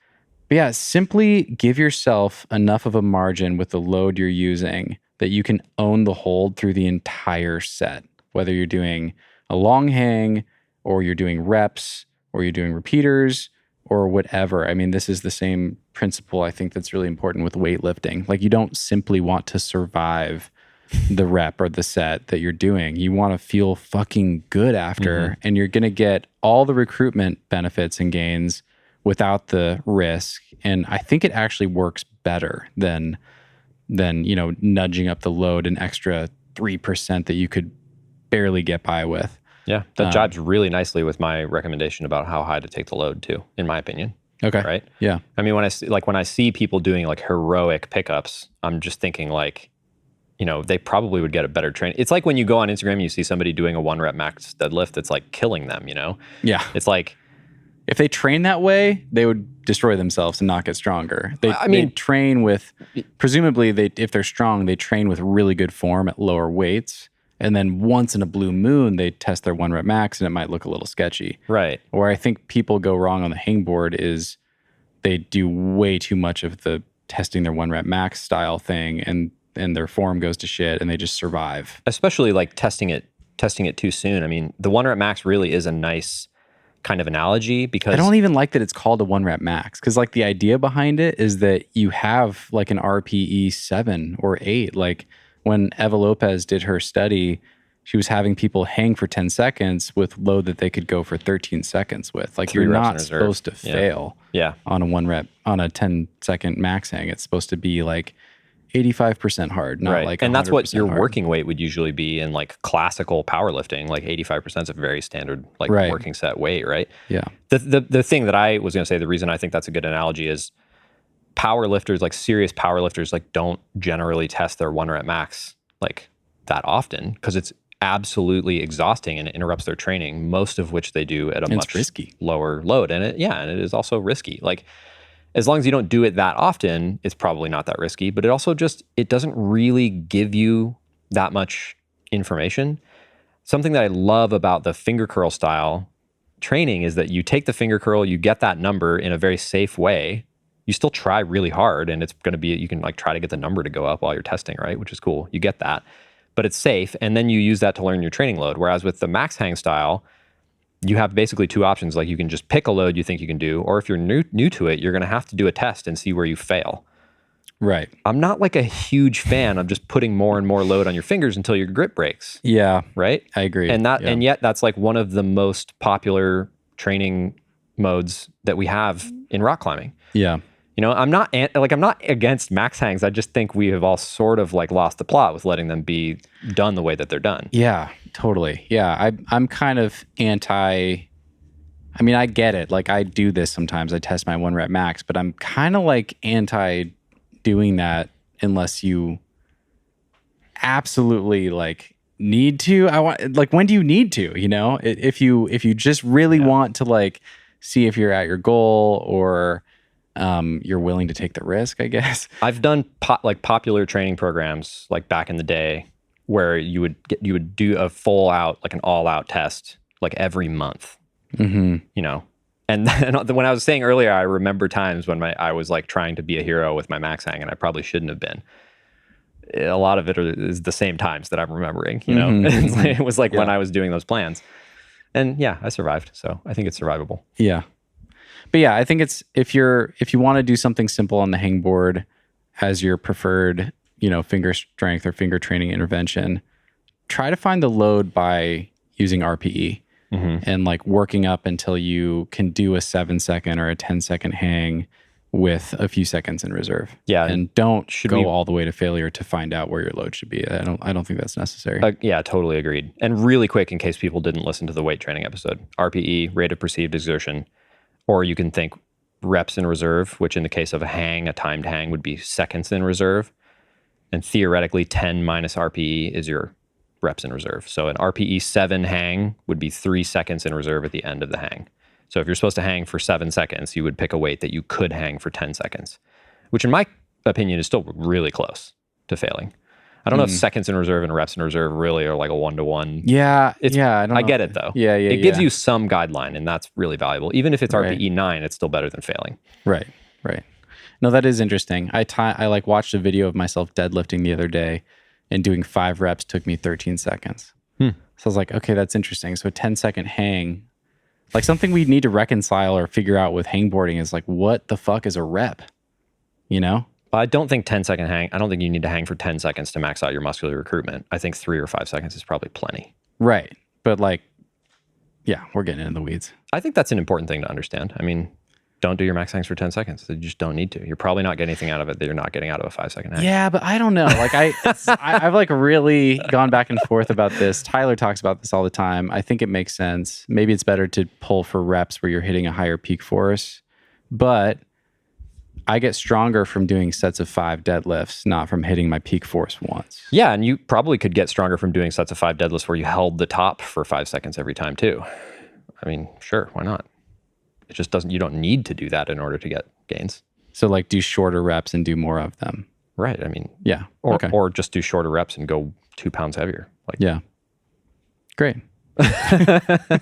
But yeah, simply give yourself enough of a margin with the load you're using that you can own the hold through the entire set. Whether you're doing a long hang or you're doing reps or you're doing repeaters or whatever. I mean, this is the same principle I think that's really important with weightlifting. Like, you don't simply want to survive the rep or the set that you're doing. You want to feel fucking good after, and you're going to get all the recruitment benefits and gains without the risk. And I think it actually works better than nudging up the load an extra 3% that you could barely get by with. Yeah, that jives really nicely with my recommendation about how high to take the load too, in my opinion. Okay. Right? Yeah. I mean, when I see people doing like heroic pickups, I'm just thinking like, they probably would get a better train. It's like when you go on Instagram and you see somebody doing a 1 rep max deadlift that's like killing them, Yeah. It's like, if they train that way, they would destroy themselves and not get stronger. They train with, presumably, if they're strong, they train with really good form at lower weights. And then once in a blue moon, they test their 1 rep max and it might look a little sketchy. Right. Where I think people go wrong on the hangboard is they do way too much of the testing their 1 rep max style thing, and their form goes to shit and they just survive. Especially like testing it too soon. I mean, the 1 rep max really is a nice kind of analogy, because I don't even like that it's called a 1 rep max, because like the idea behind it is that you have like an RPE 7 or 8. Like when Eva Lopez did her study, she was having people hang for 10 seconds with load that they could go for 13 seconds with. Like, you're not supposed to fail on a 1 rep, on a 10-second max hang. It's supposed to be like 85% hard, not like 100% and that's what your hard. working weight would usually be in like classical powerlifting. Like 85% is a very standard like working set weight, right? Yeah. The thing that I was going to say, the reason I think that's a good analogy is powerlifters, like serious powerlifters, like don't generally test their 1 rep max like that often, because it's absolutely exhausting and it interrupts their training, most of which they do at a much risky lower load. And it is also risky. Like, as long as you don't do it that often, it's probably not that risky, but it also it doesn't really give you that much information. Something that I love about the finger curl style training is that you take the finger curl, you get that number in a very safe way. You still try really hard, and it's going to be, you can like try to get the number to go up while you're testing, right? Which is cool. You get that, but it's safe. And then you use that to learn your training load. Whereas with the max hang style, you have basically two options. Like, you can just pick a load you think you can do, or if you're new to it, you're going to have to do a test and see where you fail. Right. I'm not like a huge fan of just putting more and more load on your fingers until your grip breaks. Yeah. Right? I agree. And yet that's like one of the most popular training modes that we have in rock climbing. Yeah. I'm not against max hangs. I just think we have all sort of like lost the plot with letting them be done the way that they're done. Yeah, totally. Yeah, I'm kind of anti. I mean, I get it. Like, I do this sometimes. I test my 1 rep max, but I'm kind of like anti doing that unless you absolutely like need to. When do you need to? If you just really want to like see if you're at your goal, or you're willing to take the risk, I guess. I've done popular training programs like back in the day where you would do a full out, like an all out test like every month. And then when I was saying earlier, I remember times when I was like trying to be a hero with my max hang, and I probably shouldn't have been. A lot of it is the same times that I'm remembering, It was like when I was doing those plans, and I survived. So I think it's survivable. Yeah. But yeah, I think it's, if you want to do something simple on the hangboard as your preferred, finger strength or finger training intervention, try to find the load by using RPE and like working up until you can do a 7-second or a 10-second hang with a few seconds in reserve. Yeah. And don't go all the way to failure to find out where your load should be. I don't think that's necessary. Yeah, totally agreed. And really quick, in case people didn't listen to the weight training episode, RPE, rate of perceived exertion. Or you can think reps in reserve, which in the case of a timed hang would be seconds in reserve. And theoretically, 10 minus RPE is your reps in reserve. So an RPE 7 hang would be 3 seconds in reserve at the end of the hang. So if you're supposed to hang for 7 seconds, you would pick a weight that you could hang for 10 seconds, which in my opinion is still really close to failing. I don't know if seconds in reserve and reps in reserve really are like a 1-to-1. Yeah. I get it though. Yeah. It gives you some guideline, and that's really valuable. Even if it's RPE 9, it's still better than failing. Right. No, that is interesting. I like watched a video of myself deadlifting the other day, and doing 5 reps took me 13 seconds. So I was like, okay, that's interesting. So a 10-second hang Like something we need to reconcile or figure out with hangboarding is like, what the fuck is a rep? You know? I don't think 10-second hang. I don't think you need to hang for 10 seconds to max out your muscular recruitment. I think 3 or 5 seconds is probably plenty. Right. But like, yeah, we're getting in the weeds. I think that's an important thing to understand. I mean, don't do your max hangs for 10 seconds. You just don't need to. You're probably not getting anything out of it that you're not getting out of a 5-second hang. Yeah, but I don't know. Like I've like really gone back and forth about this. Tyler talks about this all the time. I think it makes sense. Maybe it's better to pull for reps where you're hitting a higher peak force, but I get stronger from doing sets of 5 deadlifts, not from hitting my peak force once. Yeah, and you probably could get stronger from doing sets of 5 deadlifts where you held the top for 5 seconds every time too. I mean, sure, why not? It just doesn't, you don't need to do that in order to get gains. So like do shorter reps and do more of them. Right. I mean, yeah. Or just do shorter reps and go 2 pounds heavier. Like, yeah. Great. I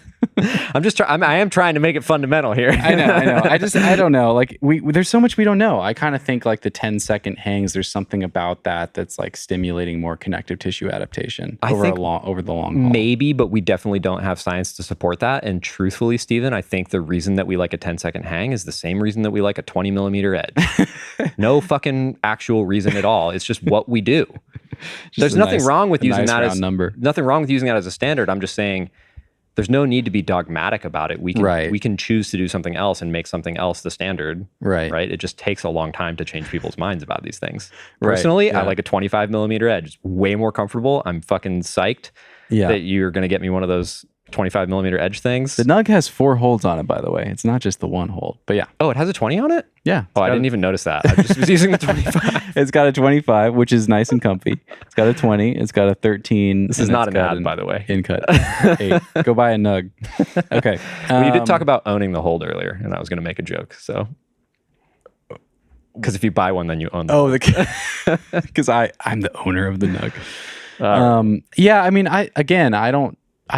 am trying to make it fundamental here. I know. I don't know. Like there's so much we don't know. I kind of think like the 10-second hangs, there's something about that's like stimulating more connective tissue adaptation over the long haul. Maybe, but we definitely don't have science to support that. And truthfully, Steven, I think the reason that we like a 10-second hang is the same reason that we like a 20 millimeter edge. No fucking actual reason at all. It's just what we do. There's nothing wrong with using that as nothing wrong with using that as a standard. I'm just saying there's no need to be dogmatic about it. We can choose to do something else and make something else the standard. Right. It just takes a long time to change people's minds about these things. Personally, I like a 25 millimeter edge. It's way more comfortable. I'm fucking psyched that you're going to get me one of those 25 millimeter edge things. The Nug has 4 holds on it, by the way. It's not just the 1 hold, but yeah. Oh, it has a 20 on it? Yeah. Oh, I didn't even notice that. I just was using the 25. It's got a 25, which is nice and comfy. It's got a 20. It's got a 13. This is not an ad, by the way. In cut. 8. Go buy a Nug. Okay. Well, you did talk about owning the hold earlier, and I was going to make a joke. So, because if you buy one, then you own the hold. Because I'm the owner of the Nug. Yeah, I mean, I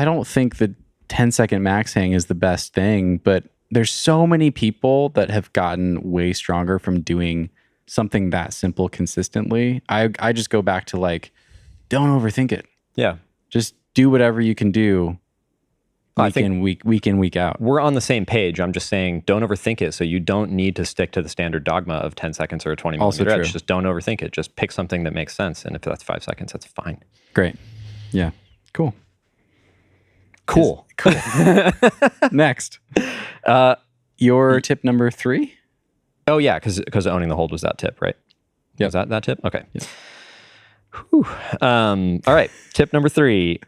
don't think the 10-second max hang is the best thing, but there's so many people that have gotten way stronger from doing something that simple consistently. I just go back to like, don't overthink it. Yeah. Just do whatever you can do week in, week out. We're on the same page. I'm just saying don't overthink it. So you don't need to stick to the standard dogma of 10 seconds or a 20 millimeter edge. Just don't overthink it. Just pick something that makes sense. And if that's 5 seconds, that's fine. Great. Yeah. Cool. Next. Your tip number 3? Oh yeah, because owning the hold was that tip, right? Yeah. Was that tip? Okay. Yep. Whew. All right. Tip number 3.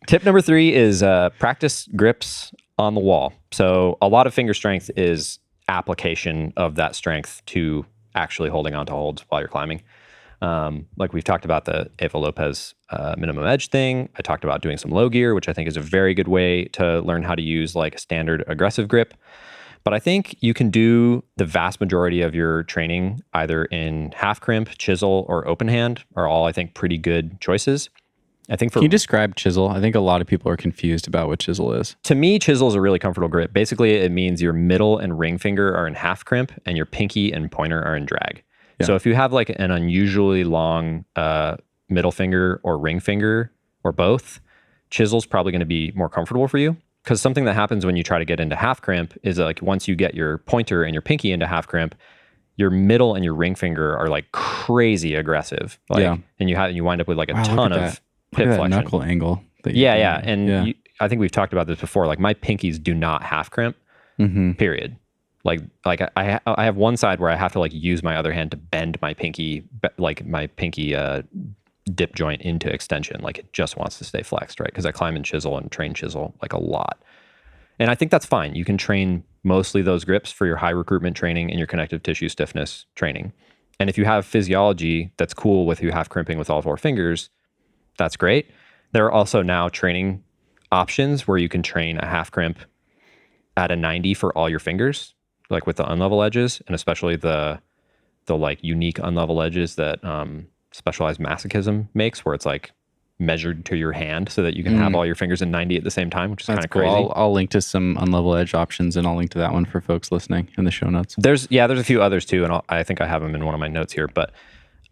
Tip number 3 is practice grips on the wall. So a lot of finger strength is application of that strength to actually holding onto holds while you're climbing. Like we've talked about the Eva Lopez minimum edge thing. I talked about doing some low gear, which I think is a very good way to learn how to use like a standard aggressive grip. But I think you can do the vast majority of your training either in half crimp, chisel, or open hand are all, I think, pretty good choices. I think Can you describe chisel? I think a lot of people are confused about what chisel is. To me, chisel is a really comfortable grip. Basically, it means your middle and ring finger are in half crimp and your pinky and pointer are in drag. Yeah. So if you have like an unusually long middle finger or ring finger or both, chisel's probably going to be more comfortable for you. Because something that happens when you try to get into half crimp is like once you get your pointer and your pinky into half crimp, your middle and your ring finger are like crazy aggressive. Like, yeah. And you wind up with like a ton of pit flexion. Knuckle angle. Yeah. And I think we've talked about this before. Like my pinkies do not half crimp, period. Like I have one side where I have to like use my other hand to bend my pinky, dip joint into extension. Like it just wants to stay flexed, right? Because I climb in chisel and train chisel like a lot. And I think that's fine. You can train mostly those grips for your high recruitment training and your connective tissue stiffness training. And if you have physiology that's cool with you half crimping with all 4 fingers, that's great. There are also now training options where you can train a half crimp at a 90 for all your fingers, like with the unlevel edges, and especially the like unique unlevel edges that specialized masochism makes, where it's like measured to your hand so that you can have all your fingers in 90 at the same time, which is kind of cool. Crazy. I'll link to some unlevel edge options, and I'll link to that one for folks listening in the show notes. There's a few others too, and I think I have them in one of my notes here. But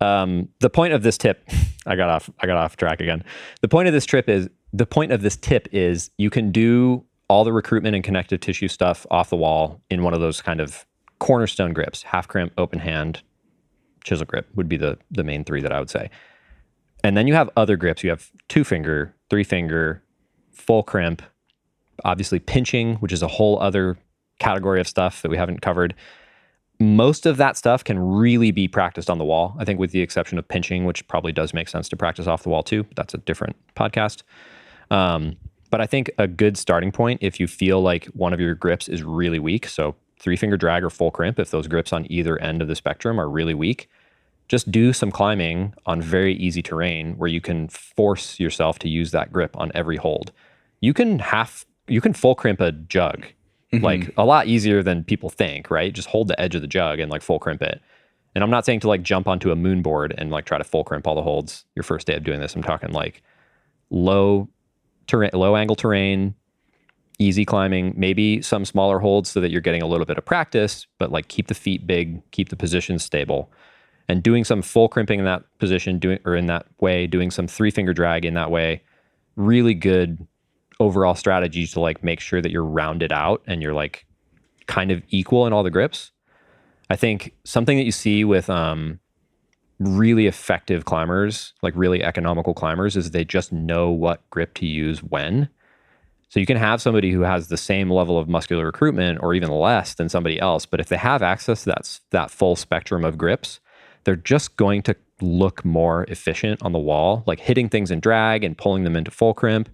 the point of this tip, I got off track again. The point of this tip is you can do all the recruitment and connective tissue stuff off the wall in one of those kind of cornerstone grips: half crimp, open hand, chisel grip would be the main three that I would say. And then you have other grips. You have 2-finger, 3-finger, full crimp, obviously pinching, which is a whole other category of stuff that we haven't covered. Most of that stuff can really be practiced on the wall, I think, with the exception of pinching, which probably does make sense to practice off the wall too. But that's a different podcast. But I think a good starting point, if you feel like one of your grips is really weak, so 3-finger drag or full crimp, if those grips on either end of the spectrum are really weak, just do some climbing on very easy terrain where you can force yourself to use that grip on every hold. You can full crimp a jug, like a lot easier than people think, right? Just hold the edge of the jug and like full crimp it. And I'm not saying to like jump onto a moon board and like try to full crimp all the holds your first day of doing this. I'm talking like low angle terrain, easy climbing, maybe some smaller holds so that you're getting a little bit of practice, but like keep the feet big, keep the position stable. And doing some full crimping in that position, in that way, doing some 3-finger drag in that way, really good overall strategy to like make sure that you're rounded out and you're like kind of equal in all the grips. I think something that you see with really effective climbers, like really economical climbers, is they just know what grip to use when. So you can have somebody who has the same level of muscular recruitment or even less than somebody else, but if they have access to that full spectrum of grips, they're just going to look more efficient on the wall, like hitting things in drag and pulling them into full crimp,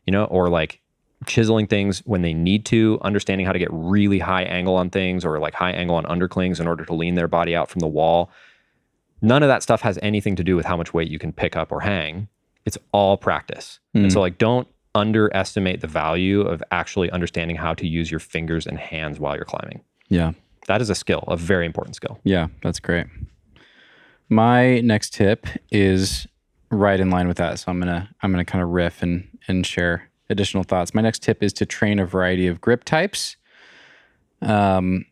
or like chiseling things when they need to, understanding how to get really high angle on things or like high angle on underclings in order to lean their body out from the wall. None of that stuff has anything to do with how much weight you can pick up or hang. It's all practice. And so like, don't underestimate the value of actually understanding how to use your fingers and hands while you're climbing. Yeah. That is a skill, a very important skill. Yeah, that's great. My next tip is right in line with that. So I'm gonna kind of riff and share additional thoughts. My next tip is to train a variety of grip types. And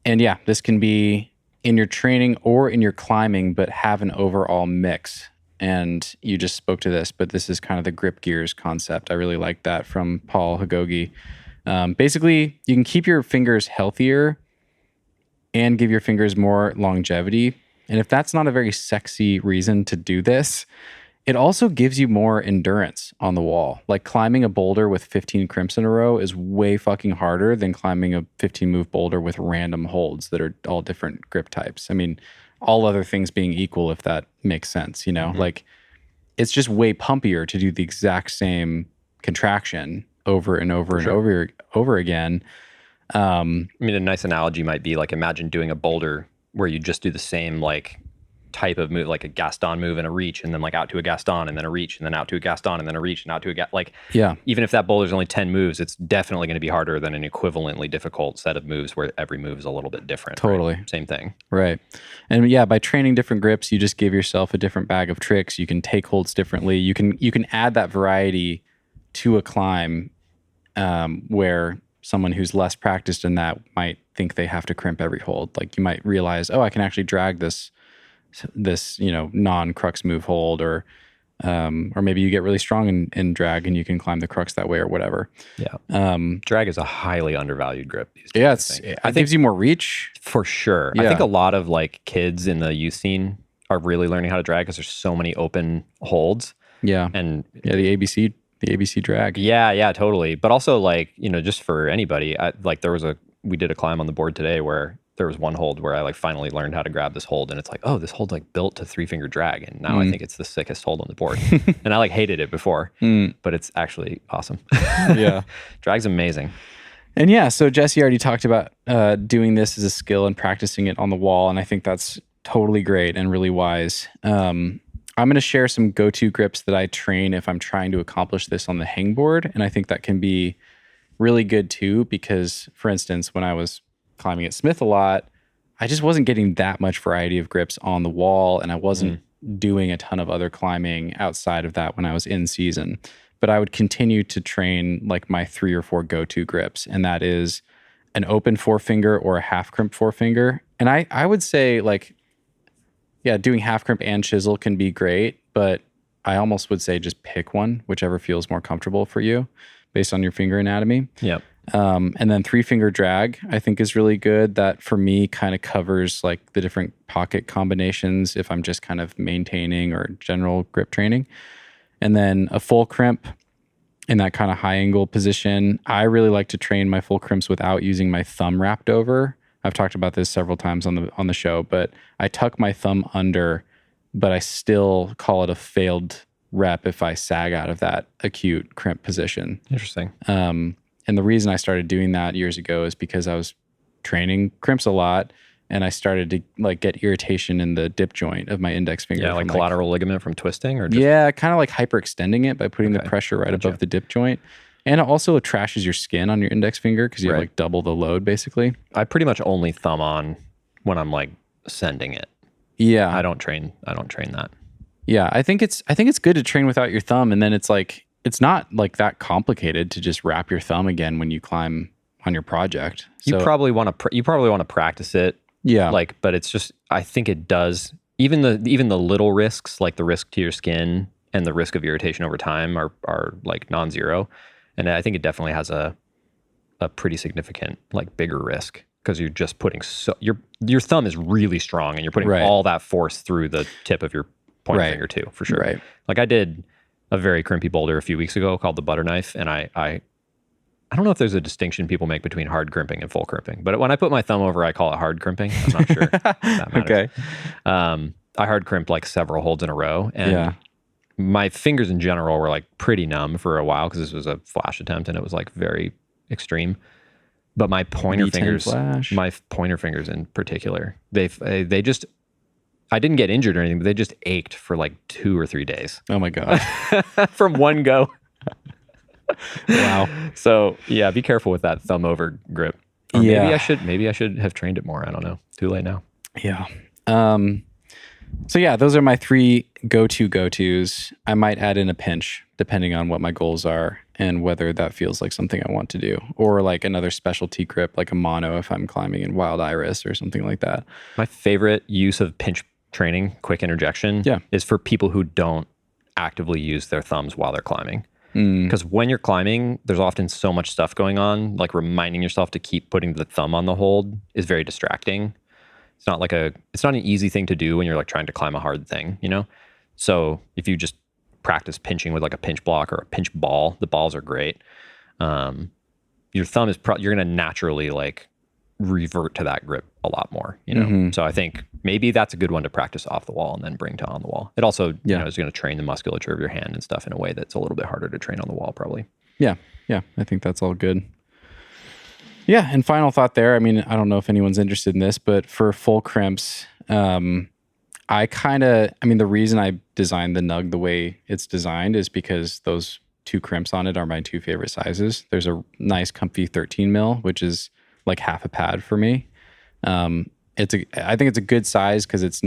yeah, this can be in your training or in your climbing, but have an overall mix. And you just spoke to this, but this is kind of the grip gears concept. I really like that from Paul Hagogi. Basically, you can keep your fingers healthier and give your fingers more longevity. And if that's not a very sexy reason to do this, it also gives you more endurance on the wall. Like climbing a boulder with 15 crimps in a row is way fucking harder than climbing a 15 move boulder with random holds that are all different grip types. I mean, all other things being equal, if that makes sense, like it's just way pumpier to do the exact same contraction over and over and over again. I mean, a nice analogy might be like, imagine doing a boulder where you just do the same like type of move, like a Gaston move and a reach, and then like out to a Gaston and then a reach, and then out to a Gaston and then a reach and out to a even if that boulder is only 10 moves, it's definitely going to be harder than an equivalently difficult set of moves where every move is a little bit different. Totally. Right? Same thing. Right. And yeah, by training different grips, you just give yourself a different bag of tricks. You can take holds differently. You can add that variety to a climb where someone who's less practiced in that might think they have to crimp every hold. Like you might realize, I can actually drag this non-crux move hold, or maybe you get really strong in drag and you can climb the crux that way or whatever. Yeah. Drag is a highly undervalued grip these days. Yeah, it gives you more reach. For sure. Yeah. I think a lot of like kids in the youth scene are really learning how to drag because there's so many open holds. Yeah. And the ABC drag. Yeah, totally. But also like, just for anybody, we did a climb on the board today where there was one hold where I like finally learned how to grab this hold, and it's like, this hold's like built to 3-finger drag, and now I think it's the sickest hold on the board. And I like hated it before, but it's actually awesome. Yeah. Drag's amazing. And yeah, so Jesse already talked about doing this as a skill and practicing it on the wall, and I think that's totally great and really wise. I'm going to share some go-to grips that I train if I'm trying to accomplish this on the hangboard, and I think that can be really good too, because for instance, when I was climbing at Smith a lot, I just wasn't getting that much variety of grips on the wall, and I wasn't doing a ton of other climbing outside of that when I was in season. But I would continue to train like my 3 or 4 go-to grips, and that is an open 4-finger or a half crimp 4-finger. And I would say doing half crimp and chisel can be great, but I almost would say just pick one, whichever feels more comfortable for you. based on your finger anatomy. Yep. And then 3-finger drag, I think, is really good. That for me kind of covers like the different pocket combinations if I'm just kind of maintaining or general grip training. And then a full crimp in that kind of high angle position. I really like to train my full crimps without using my thumb wrapped over. I've talked about this several times on the show, but I tuck my thumb under, but I still call it a failed rep if I sag out of that acute crimp position. Interesting. And the reason I started doing that years ago is because I was training crimps a lot, and I started to like get irritation in the dip joint of my index finger. Yeah, like collateral ligament from twisting, or just... Yeah, kind of like hyperextending it by putting the pressure right above the dip joint. And it also trashes your skin on your index finger because you have like double the load basically. I pretty much only thumb on when I'm like sending it. Yeah. I don't train that. Yeah, I think it's good to train without your thumb, and then it's like it's not like that complicated to just wrap your thumb again when you climb on your project. So, you probably want to practice it. Yeah. Like, but it's just, I think it does, even the little risks, like the risk to your skin and the risk of irritation over time are like non-zero. And I think it definitely has a pretty significant, like bigger risk, because you're just putting your thumb is really strong and you're putting all that force through the tip of your pointer finger too, for sure. Right. Like I did a very crimpy boulder a few weeks ago called the butter knife. And I don't know if there's a distinction people make between hard crimping and full crimping, but when I put my thumb over, I call it hard crimping. I'm not sure if that matters. Okay. I hard crimped like several holds in a row, and my fingers in general were like pretty numb for a while because this was a flash attempt and it was like very extreme. But my pointer fingers, in particular, they just, I didn't get injured or anything, but they just ached for like 2 or 3 days. Oh my God. From one go. Wow. So yeah, be careful with that thumb over grip. Or maybe I should have trained it more. I don't know. Too late now. Yeah. So yeah, those are my 3 go-tos. I might add in a pinch depending on what my goals are and whether that feels like something I want to do, or like another specialty grip, like a mono if I'm climbing in Wild Iris or something like that. My favorite use of pinch training, quick interjection, is for people who don't actively use their thumbs while they're climbing. Because when you're climbing, there's often so much stuff going on, like reminding yourself to keep putting the thumb on the hold is very distracting. It's not an easy thing to do when you're like trying to climb a hard thing, you know? So if you just practice pinching with like a pinch block or a pinch ball, the balls are great. Your thumb is you're going to naturally like revert to that grip a lot more, you know? So I think maybe that's a good one to practice off the wall and then bring to on the wall. It also, you know, is going to train the musculature of your hand and stuff in a way that's a little bit harder to train on the wall probably. Yeah. Yeah. I think that's all good. Yeah. And final thought there. I mean, I don't know if anyone's interested in this, but for full crimps, the reason I designed the Nug the way it's designed is because those 2 crimps on it are my 2 favorite sizes. There's a nice comfy 13 mil, which is like half a pad for me. I think it's a good size because it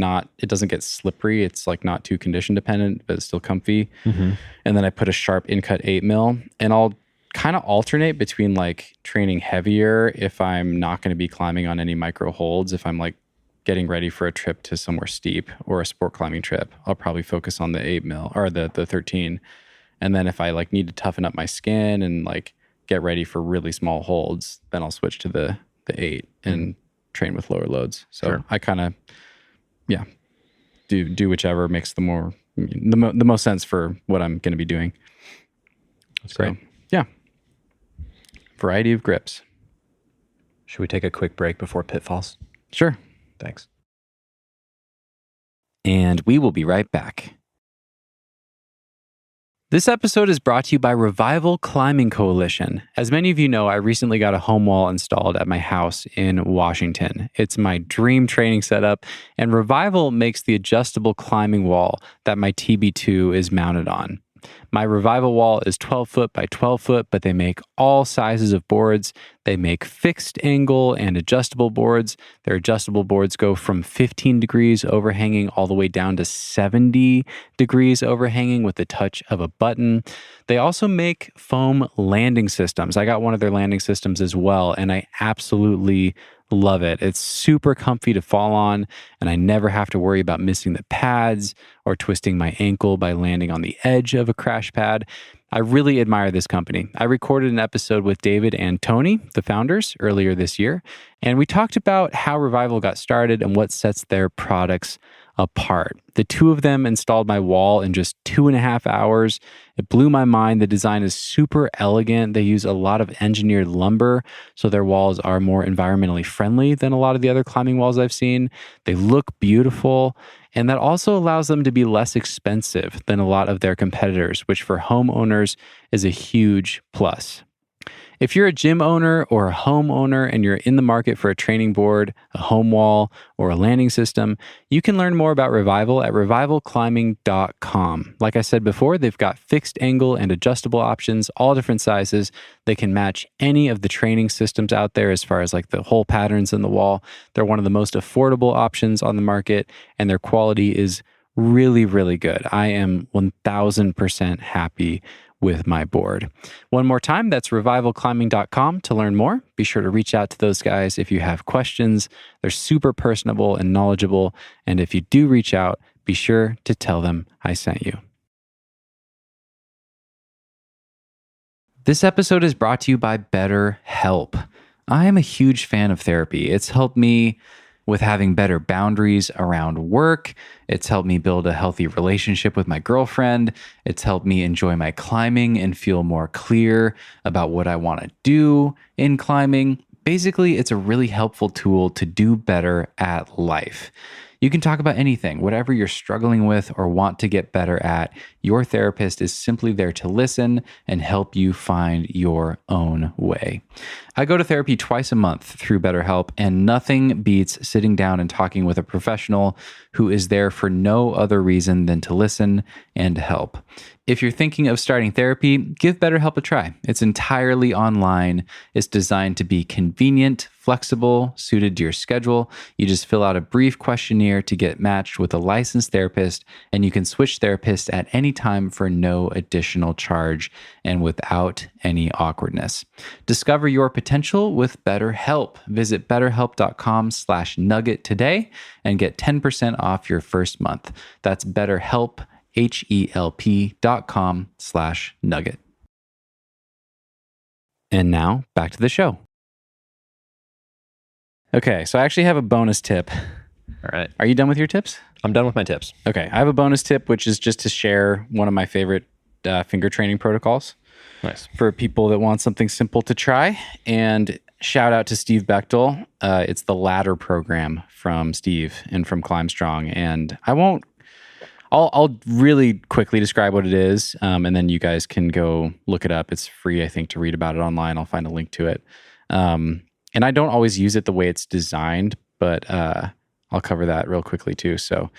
doesn't get slippery. It's like not too condition dependent, but it's still comfy. And then I put a sharp in-cut 8 mil, and I'll kind of alternate between like training heavier if I'm not going to be climbing on any micro holds. If I'm like getting ready for a trip to somewhere steep or a sport climbing trip, I'll probably focus on the 8 mil or the 13. And then if I like need to toughen up my skin and like get ready for really small holds, then I'll switch to the 8 and train with lower loads. So I kind of, do whichever makes the most sense for what I'm going to be doing. That's great. Yeah. Variety of grips. Should we take a quick break before Pitfalls? Sure. Thanks. And we will be right back. This episode is brought to you by Revival Climbing Coalition. As many of you know, I recently got a home wall installed at my house in Washington. It's my dream training setup, and Revival makes the adjustable climbing wall that my TB2 is mounted on. My Revival wall is 12 foot by 12 foot, but they make all sizes of boards. They make fixed angle and adjustable boards. Their adjustable boards go from 15 degrees overhanging all the way down to 70 degrees overhanging with the touch of a button. They also make foam landing systems. I got one of their landing systems as well, and I absolutely Love it. It's super comfy to fall on, and I never have to worry about missing the pads or twisting my ankle by landing on the edge of a crash pad. I really admire this company. I recorded an episode with David and Tony, the founders, earlier this year, and we talked about how Revival got started and what sets their products apart. The two of them installed my wall in just 2.5 hours. It blew my mind. The design is super elegant. They use a lot of engineered lumber, so their walls are more environmentally friendly than a lot of the other climbing walls I've seen. They look beautiful, and that also allows them to be less expensive than a lot of their competitors, which for homeowners is a huge plus. If you're a gym owner or a homeowner and you're in the market for a training board, a home wall, or a landing system, you can learn more about Revival at revivalclimbing.com. Like I said before, they've got fixed angle and adjustable options, all different sizes. They can match any of the training systems out there as far as like the hole patterns in the wall. They're one of the most affordable options on the market, and their quality is really, really good. I am 1000% happy with my board. One more time, that's revivalclimbing.com to learn more. Be sure to reach out to those guys if you have questions. They're super personable and knowledgeable. And if you do reach out, be sure to tell them I sent you. This episode is brought to you by BetterHelp. I am a huge fan of therapy. It's helped me with having better boundaries around work. It's helped me build a healthy relationship with my girlfriend. It's helped me enjoy my climbing and feel more clear about what I want to do in climbing. Basically, it's a really helpful tool to do better at life. You can talk about anything, whatever you're struggling with or want to get better at. Your therapist is simply there to listen and help you find your own way. I go to therapy twice a month through BetterHelp, and nothing beats sitting down and talking with a professional who is there for no other reason than to listen and help. If you're thinking of starting therapy, give BetterHelp a try. It's entirely online. It's designed to be convenient, flexible, suited to your schedule. You just fill out a brief questionnaire to get matched with a licensed therapist, and you can switch therapists at any time for no additional charge and without any awkwardness. Discover your potential with BetterHelp. Visit betterhelp.com/nugget today and get 10% off your first month. That's BetterHelp, HELP.com/nugget. And now back to the show. Okay, so I actually have a bonus tip. All right. Are you done with your tips? I'm done with my tips. Okay, I have a bonus tip, which is just to share one of my favorite finger training protocols. Nice. For people that want something simple to try. And shout out to Steve Bechtel. It's the ladder program from Steve and from Climb Strong. And I'll really quickly describe what it is, and then you guys can go look it up. It's free, I think, to read about it online. I'll find a link to it. And I don't always use it the way it's designed, but I'll cover that real quickly too. So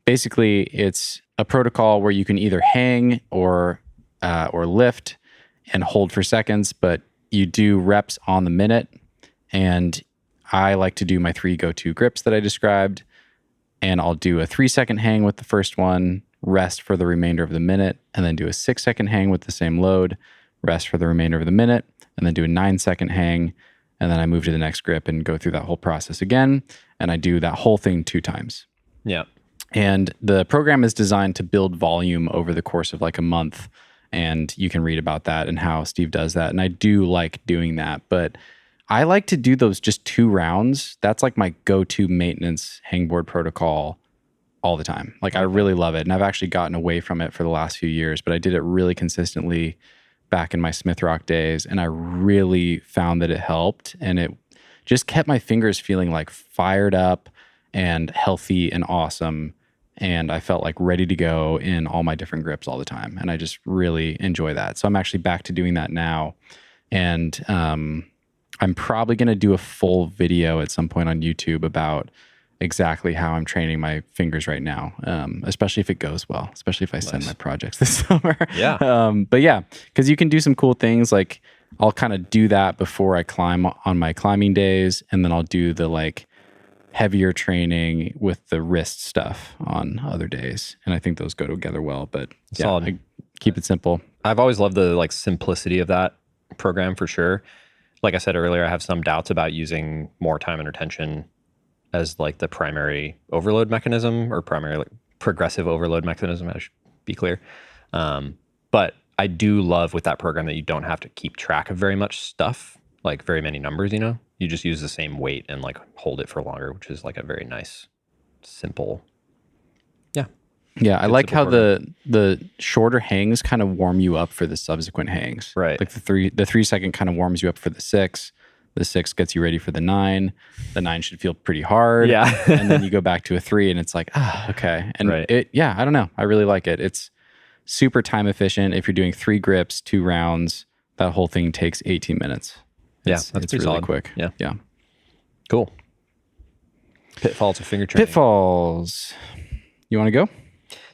basically, it's a protocol where you can either hang or lift and hold for seconds, but you do reps on the minute. And I like to do my 3 go-to grips that I described. And I'll do a 3-second hang with the first one, rest for the remainder of the minute, and then do a 6-second hang with the same load, rest for the remainder of the minute, and then do a 9-second hang. And then I move to the next grip and go through that whole process again. And I do that whole thing 2 times. Yeah. And the program is designed to build volume over the course of like a month. And you can read about that and how Steve does that. And I do like doing that. But I like to do those just 2 rounds. That's like my go-to maintenance hangboard protocol all the time. Like I really love it. And I've actually gotten away from it for the last few years, but I did it really consistently back in my Smith Rock days. And I really found that it helped. And it just kept my fingers feeling like fired up and healthy and awesome. And I felt like ready to go in all my different grips all the time. And I just really enjoy that. So I'm actually back to doing that now. And I'm probably going to do a full video at some point on YouTube about exactly how I'm training my fingers right now, especially if it goes well, especially if I send my projects this summer. Yeah. But yeah, because you can do some cool things. Like I'll kind of do that before I climb on my climbing days. And then I'll do the like heavier training with the wrist stuff on other days. And I think those go together well, but yeah, I keep it simple. I've always loved the like simplicity of that program for sure. like I said earlier, I have some doubts about using more time and retention as like the primary overload mechanism or primary like progressive overload mechanism. I should be clear. But I do love with that program that you don't have to keep track of very much stuff, like very many numbers, you know, you just use the same weight and like hold it for longer, which is like a very nice, simple. Yeah, I like how the shorter hangs kind of warm you up for the subsequent hangs. Right. Like the 3 second kind of warms you up for the 6. The 6 gets you ready for the 9. The 9 should feel pretty hard. Yeah. And then you go back to a 3 and it's like, okay. And right. I don't know. I really like it. It's super time efficient. If you're doing 3 grips, 2 rounds, that whole thing takes 18 minutes. That's really solid. quick. Yeah. Cool. Pitfalls of finger training. Pitfalls. You want to go?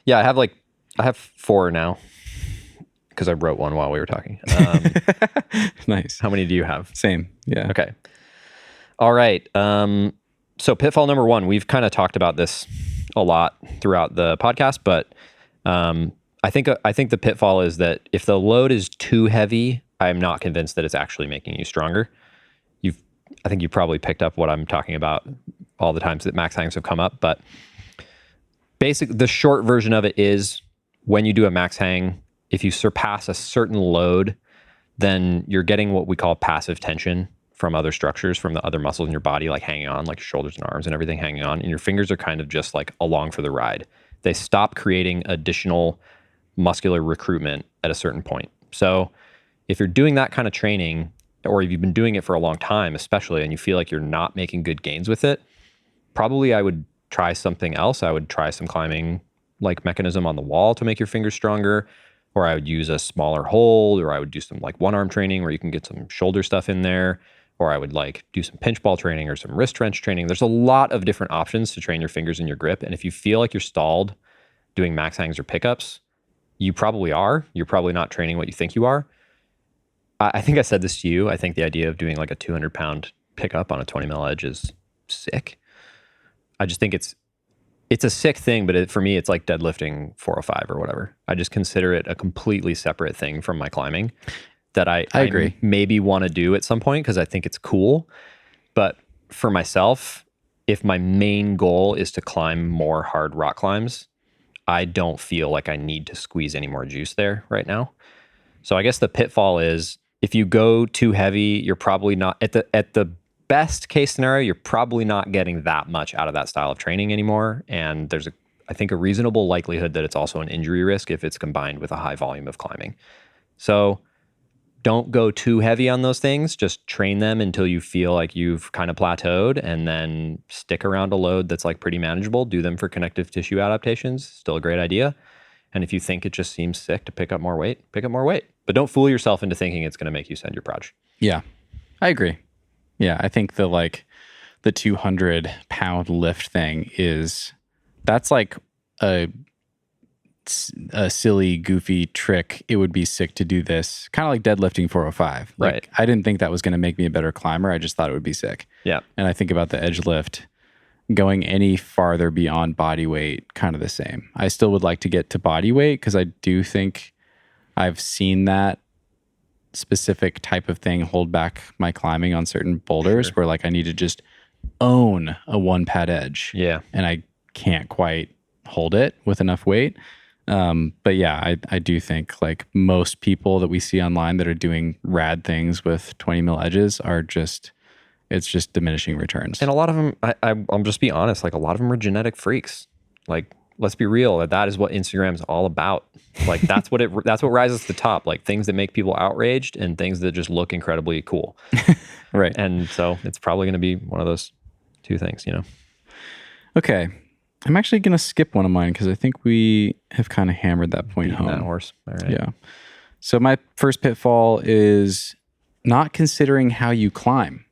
Yeah, I have 4 now because I wrote one while we were talking. Nice. How many do you have? Same. Yeah. Okay. All right. So pitfall number 1, we've kind of talked about this a lot throughout the podcast, but I think the pitfall is that if the load is too heavy, I'm not convinced that it's actually making you stronger. I think you probably picked up what I'm talking about all the times that max hangs have come up, but basically the short version of it is when you do a max hang, if you surpass a certain load, then you're getting what we call passive tension from other structures, from the other muscles in your body, like hanging on, like your shoulders and arms and everything hanging on, and your fingers are kind of just like along for the ride. They stop creating additional muscular recruitment at a certain point. So if you're doing that kind of training, or if you've been doing it for a long time, especially, and you feel like you're not making good gains with it, probably I would try something else. I would try some climbing like mechanism on the wall to make your fingers stronger, or I would use a smaller hold, or I would do some like one arm training where you can get some shoulder stuff in there, or I would like do some pinch ball training or some wrist wrench training. There's a lot of different options to train your fingers and your grip. And if you feel like you're stalled doing max hangs or pickups, you probably are. You're probably not training what you think you are. I think I said this to you. I think the idea of doing like a 200-pound pickup on a 20 mil edge is sick. I just think it's a sick thing, but for me, it's like deadlifting 405 or whatever. I just consider it a completely separate thing from my climbing that I agree. Maybe want to do at some point because I think it's cool. But for myself, if my main goal is to climb more hard rock climbs, I don't feel like I need to squeeze any more juice there right now. So I guess the pitfall is if you go too heavy, you're probably not at the best case scenario, you're probably not getting that much out of that style of training anymore. And there's I think a reasonable likelihood that it's also an injury risk if it's combined with a high volume of climbing. So don't go too heavy on those things. Just train them until you feel like you've kind of plateaued, and then stick around a load that's like pretty manageable. Do them for connective tissue adaptations. Still a great idea. And if you think it just seems sick to pick up more weight, pick up more weight. But don't fool yourself into thinking it's going to make you send your proj. Yeah, I agree. Yeah, I think the 200-pound lift thing that's like a silly, goofy trick. It would be sick to do this, kind of like deadlifting 405. Right. I didn't think that was going to make me a better climber. I just thought it would be sick. Yeah. And I think about the edge lift, going any farther beyond body weight, kind of the same. I still would like to get to body weight because I do think I've seen that specific type of thing hold back my climbing on certain boulders where like I need to just own a 1-pad edge. Yeah. And I can't quite hold it with enough weight. But yeah, I do think like most people that we see online that are doing rad things with 20 mil edges it's just diminishing returns. And a lot of them, I'll just be honest, like a lot of them are genetic freaks. Like, let's be real, that is what Instagram's all about. Like that's what rises to the top, like things that make people outraged and things that just look incredibly cool. Right. And so it's probably going to be one of those two things, you know? Okay. I'm actually going to skip one of mine because I think we have kind of hammered that point home. That horse. All right. Yeah. So my first pitfall is not considering how you climb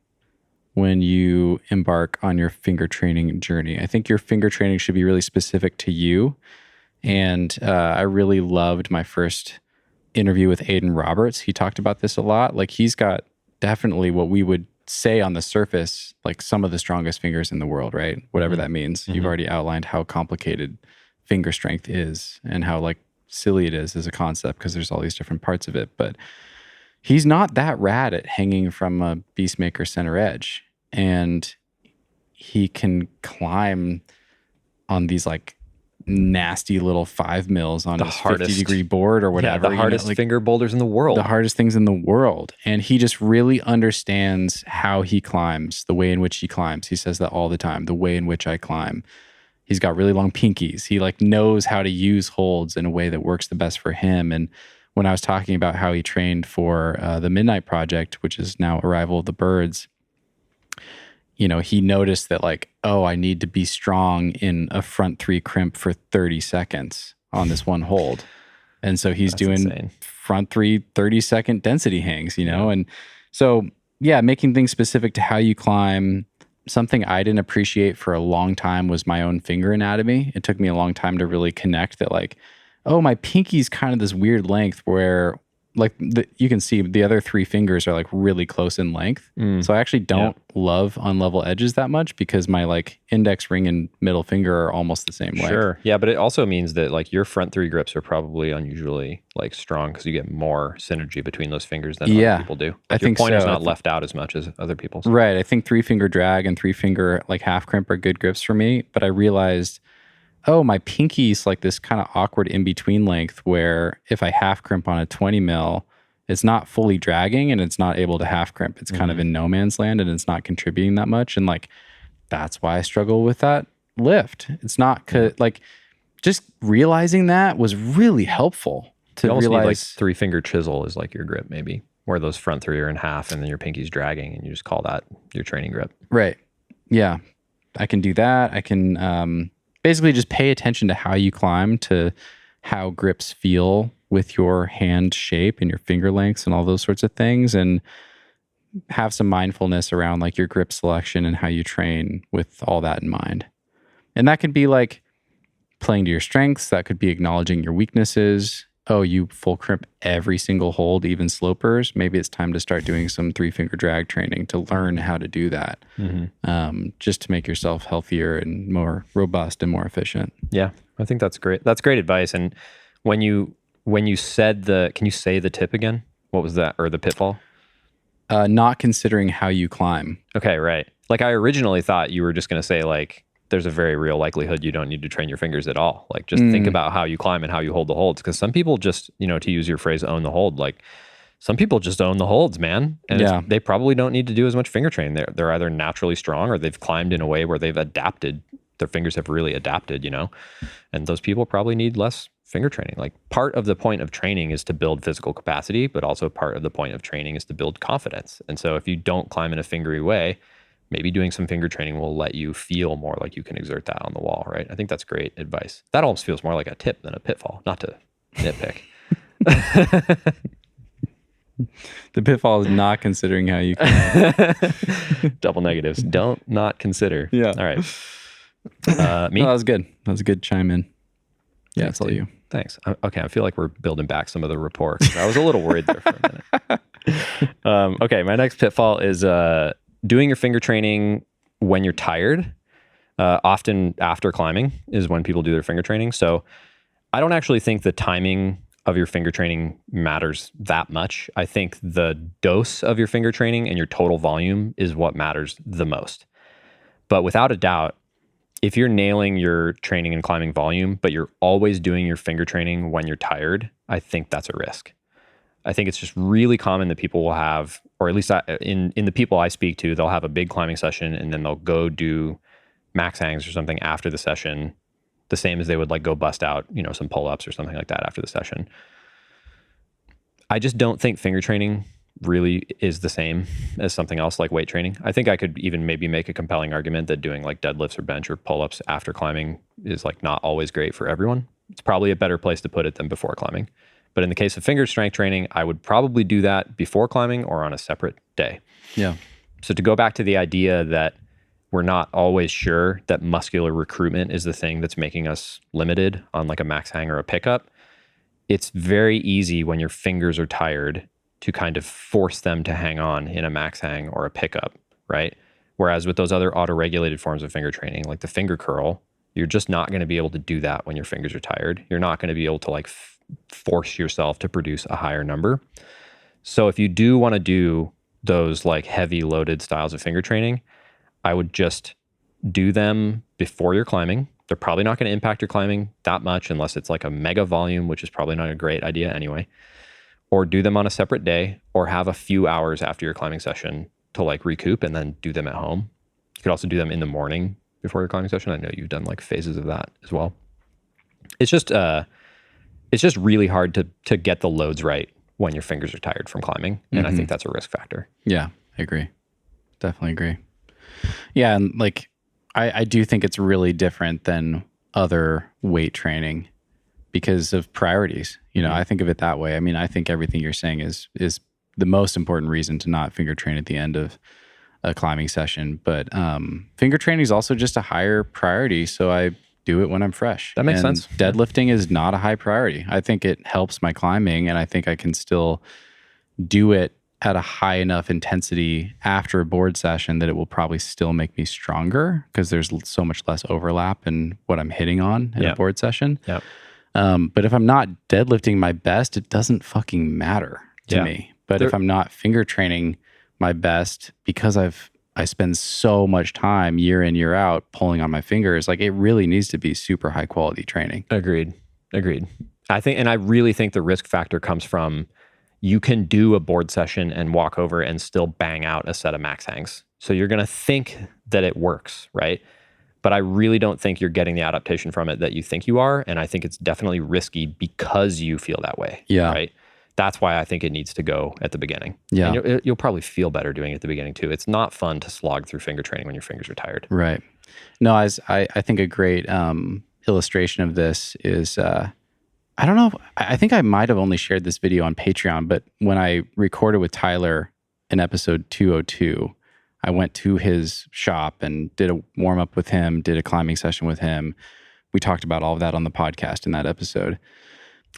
when you embark on your finger training journey. I think your finger training should be really specific to you. And I really loved my first interview with Aiden Roberts. He talked about this a lot. Like he's got definitely what we would say on the surface, like some of the strongest fingers in the world, right? Whatever that means. You've already outlined how complicated finger strength is and how like silly it is as a concept because there's all these different parts of it. But he's not that rad at hanging from a Beastmaker center edge. And he can climb on these like nasty little 5 mils on his 50-degree board or whatever. The hardest finger boulders in the world. The hardest things in the world. And he just really understands how he climbs, the way in which he climbs. He says that all the time, the way in which I climb. He's got really long pinkies. He like knows how to use holds in a way that works the best for him. And when I was talking about how he trained for the Midnight Project, which is now Arrival of the Birds, you know, he noticed that like, oh, I need to be strong in a front 3 crimp for 30 seconds on this one hold. And so he's doing insane. Front 3 30-second density hangs, you know? And so, yeah, making things specific to how you climb. Something I didn't appreciate for a long time was my own finger anatomy. It took me a long time to really connect that like, oh, my pinky's kind of this weird length where like you can see the other 3 fingers are like really close in length. So I actually don't love unlevel edges that much because my like index ring and middle finger are almost the same length. Sure. Yeah, but it also means that like your front 3 grips are probably unusually like strong because you get more synergy between those fingers than other people do. Like I think your pointer's so. not left out as much as other people's. Right. I think 3-finger drag and 3-finger like half crimp are good grips for me. But I realized, oh, my pinky's like this kind of awkward in-between length where if I half crimp on a 20 mil, it's not fully dragging and it's not able to half crimp. It's kind of in no man's land and it's not contributing that much. And like, that's why I struggle with that lift. It's not like just realizing that was really helpful to you almost realize. Need like 3-finger chisel is like your grip maybe, where those front 3 are in half and then your pinky's dragging and you just call that your training grip. Right. Yeah. I can do that. I can, basically just pay attention to how you climb, to how grips feel with your hand shape and your finger lengths and all those sorts of things, and have some mindfulness around like your grip selection and how you train with all that in mind. And that could be like playing to your strengths. That could be acknowledging your weaknesses. Oh, you full crimp every single hold, even slopers. Maybe it's time to start doing some 3-finger drag training to learn how to do that, just to make yourself healthier and more robust and more efficient. Yeah, I think that's great. That's great advice. And when you said can you say the tip again? What was that? Or the pitfall? Not considering how you climb. Okay, right. Like I originally thought you were just going to say like, there's a very real likelihood you don't need to train your fingers at all. Like just think about how you climb and how you hold the holds. Because some people just, you know, to use your phrase, own the hold. Like some people just own the holds, man. And they probably don't need to do as much finger training. They're either naturally strong or they've climbed in a way where they've adapted. Their fingers have really adapted, you know, and those people probably need less finger training. Like part of the point of training is to build physical capacity, but also part of the point of training is to build confidence. And so if you don't climb in a fingery way, maybe doing some finger training will let you feel more like you can exert that on the wall, right? I think that's great advice. That almost feels more like a tip than a pitfall, not to nitpick. The pitfall is not considering how you can. Double negatives. Don't not consider. Yeah. All right. Me? Oh, that was good. That was a good chime in. Yeah, Thanks, it's all dude. you. Thanks. Okay, I feel like we're building back some of the rapport. I was a little worried there for a minute. Okay, my next pitfall is doing your finger training when you're tired. Often after climbing is when people do their finger training. So I don't actually think the timing of your finger training matters that much. I think the dose of your finger training and your total volume is what matters the most. But without a doubt, if you're nailing your training and climbing volume, but you're always doing your finger training when you're tired, I think that's a risk. I think it's just really common that people will have, or at least in the people I speak to, they'll have a big climbing session and then they'll go do max hangs or something after the session, the same as they would like go bust out, you know, some pull-ups or something like that after the session. I just don't think finger training really is the same as something else like weight training. I think I could even maybe make a compelling argument that doing like deadlifts or bench or pull-ups after climbing is like not always great for everyone. It's probably a better place to put it than before climbing. But in the case of finger strength training, I would probably do that before climbing or on a separate day. Yeah. So to go back to the idea that we're not always sure that muscular recruitment is the thing that's making us limited on like a max hang or a pickup, it's very easy when your fingers are tired to kind of force them to hang on in a max hang or a pickup, right? Whereas with those other auto-regulated forms of finger training, like the finger curl, you're just not going to be able to do that when your fingers are tired. You're not going to be able to like force yourself to produce a higher number. So if you do want to do those like heavy loaded styles of finger training, I would just do them before you're climbing. They're probably not going to impact your climbing that much unless it's like a mega volume, which is probably not a great idea anyway. Or do them on a separate day, or have a few hours after your climbing session to like recoup and then do them at home. You could also do them in the morning before your climbing session. I know you've done like phases of that as well. It's just really hard to get the loads right when your fingers are tired from climbing. And I think that's a risk factor. Yeah, I agree. Definitely agree. Yeah, and like I do think it's really different than other weight training because of priorities. You know, I think of it that way. I mean, I think everything you're saying is the most important reason to not finger train at the end of a climbing session. But finger training is also just a higher priority. So I do it when I'm fresh. That makes sense. Deadlifting is not a high priority. I think it helps my climbing, and I think I can still do it at a high enough intensity after a board session that it will probably still make me stronger because there's so much less overlap in what I'm hitting on in a board session. Yep. But if I'm not deadlifting my best, it doesn't fucking matter to me. But if I'm not finger training my best because I spend so much time year in, year out pulling on my fingers, like it really needs to be super high quality training. Agreed. I really think the risk factor comes from you can do a board session and walk over and still bang out a set of max hangs. So you're going to think that it works, right? But I really don't think you're getting the adaptation from it that you think you are. And I think it's definitely risky because you feel that way. Yeah. Right. That's why I think it needs to go at the beginning. Yeah. And you'll probably feel better doing it at the beginning too. It's not fun to slog through finger training when your fingers are tired. Right. No, I think a great illustration of this is, I don't know. I think I might have only shared this video on Patreon, but when I recorded with Tyler in episode 202, I went to his shop and did a warm up with him, did a climbing session with him. We talked about all of that on the podcast in that episode.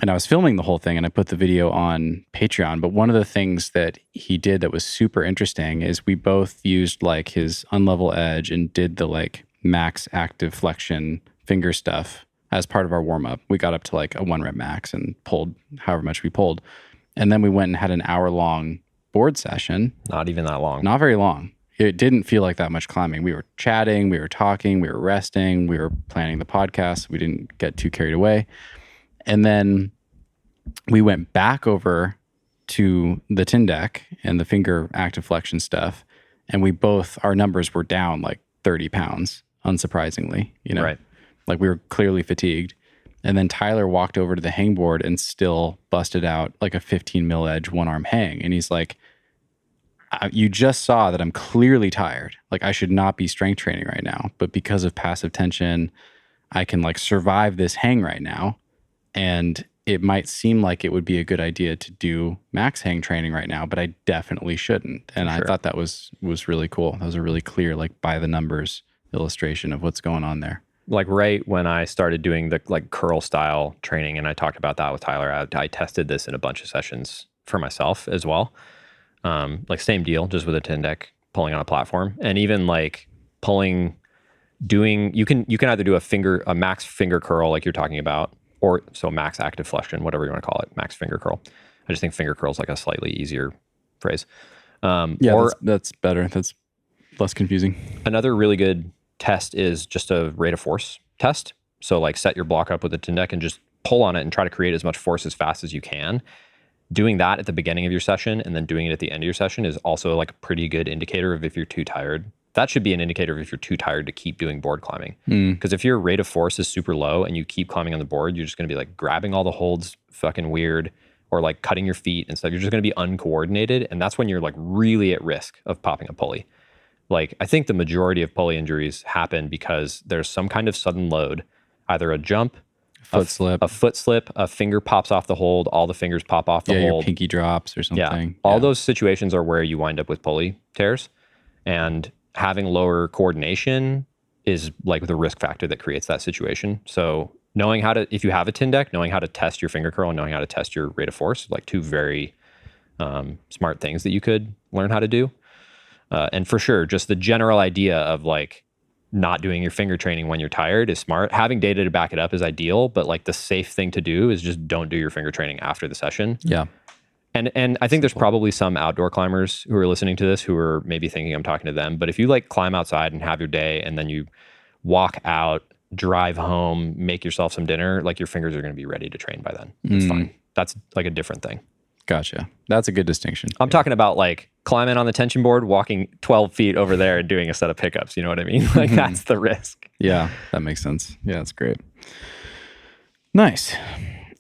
And I was filming the whole thing and I put the video on Patreon. But one of the things that he did that was super interesting is we both used like his unlevel edge and did the like max active flexion finger stuff as part of our warm up. We got up to like a 1 rep max and pulled however much we pulled. And then we went and had an hour-long board session. Not even that long. Not very long. It didn't feel like that much climbing. We were chatting, we were talking, we were resting, we were planning the podcast. We didn't get too carried away. And then we went back over to the tin deck and the finger active flexion stuff. And our numbers were down like 30 pounds, unsurprisingly, you know? Right. Like we were clearly fatigued. And then Tyler walked over to the hangboard and still busted out like a 15 mil edge 1-arm hang. And he's like, you just saw that I'm clearly tired. Like I should not be strength training right now. But because of passive tension, I can like survive this hang right now. And it might seem like it would be a good idea to do max hang training right now, but I definitely shouldn't. And I thought that was really cool. That was a really clear, like by the numbers illustration of what's going on there. Like right when I started doing the like curl style training, and I talked about that with Tyler, I tested this in a bunch of sessions for myself as well. Like same deal, just with a tin deck, pulling on a platform, and even like you can either do a max finger curl like you're talking about, or so max active flexion, whatever you want to call it, max finger curl. I just think finger curl is like a slightly easier phrase. That's better. That's less confusing. Another really good test is just a rate of force test. So like set your block up with a tin deck and just pull on it and try to create as much force as fast as you can. Doing that at the beginning of your session and then doing it at the end of your session is also like a pretty good indicator of if you're too tired. That should be an indicator of if you're too tired to keep doing board climbing. Because if your rate of force is super low and you keep climbing on the board, you're just going to be like grabbing all the holds fucking weird, or like cutting your feet and stuff. You're just going to be uncoordinated. And that's when you're like really at risk of popping a pulley. Like I think the majority of pulley injuries happen because there's some kind of sudden load, either a jump, a foot slip, a finger pops off the hold, all the fingers pop off the hold. Your pinky drops or something. All those situations are where you wind up with pulley tears. And having lower coordination is like the risk factor that creates that situation. So knowing if you have a tin deck, knowing how to test your finger curl and knowing how to test your rate of force, like two very smart things that you could learn how to do. And for sure, just the general idea of like not doing your finger training when you're tired is smart. Having data to back it up is ideal, but like the safe thing to do is just don't do your finger training after the session. Yeah. And I think there's probably some outdoor climbers who are listening to this who are maybe thinking I'm talking to them. But if you like climb outside and have your day and then you walk out, drive home, make yourself some dinner, like your fingers are going to be ready to train by then. It's fine. That's like a different thing. Gotcha. That's a good distinction. I'm talking about like climbing on the tension board, walking 12 feet over there and doing a set of pickups. You know what I mean? Like that's the risk. Yeah, that makes sense. Yeah, that's great. Nice.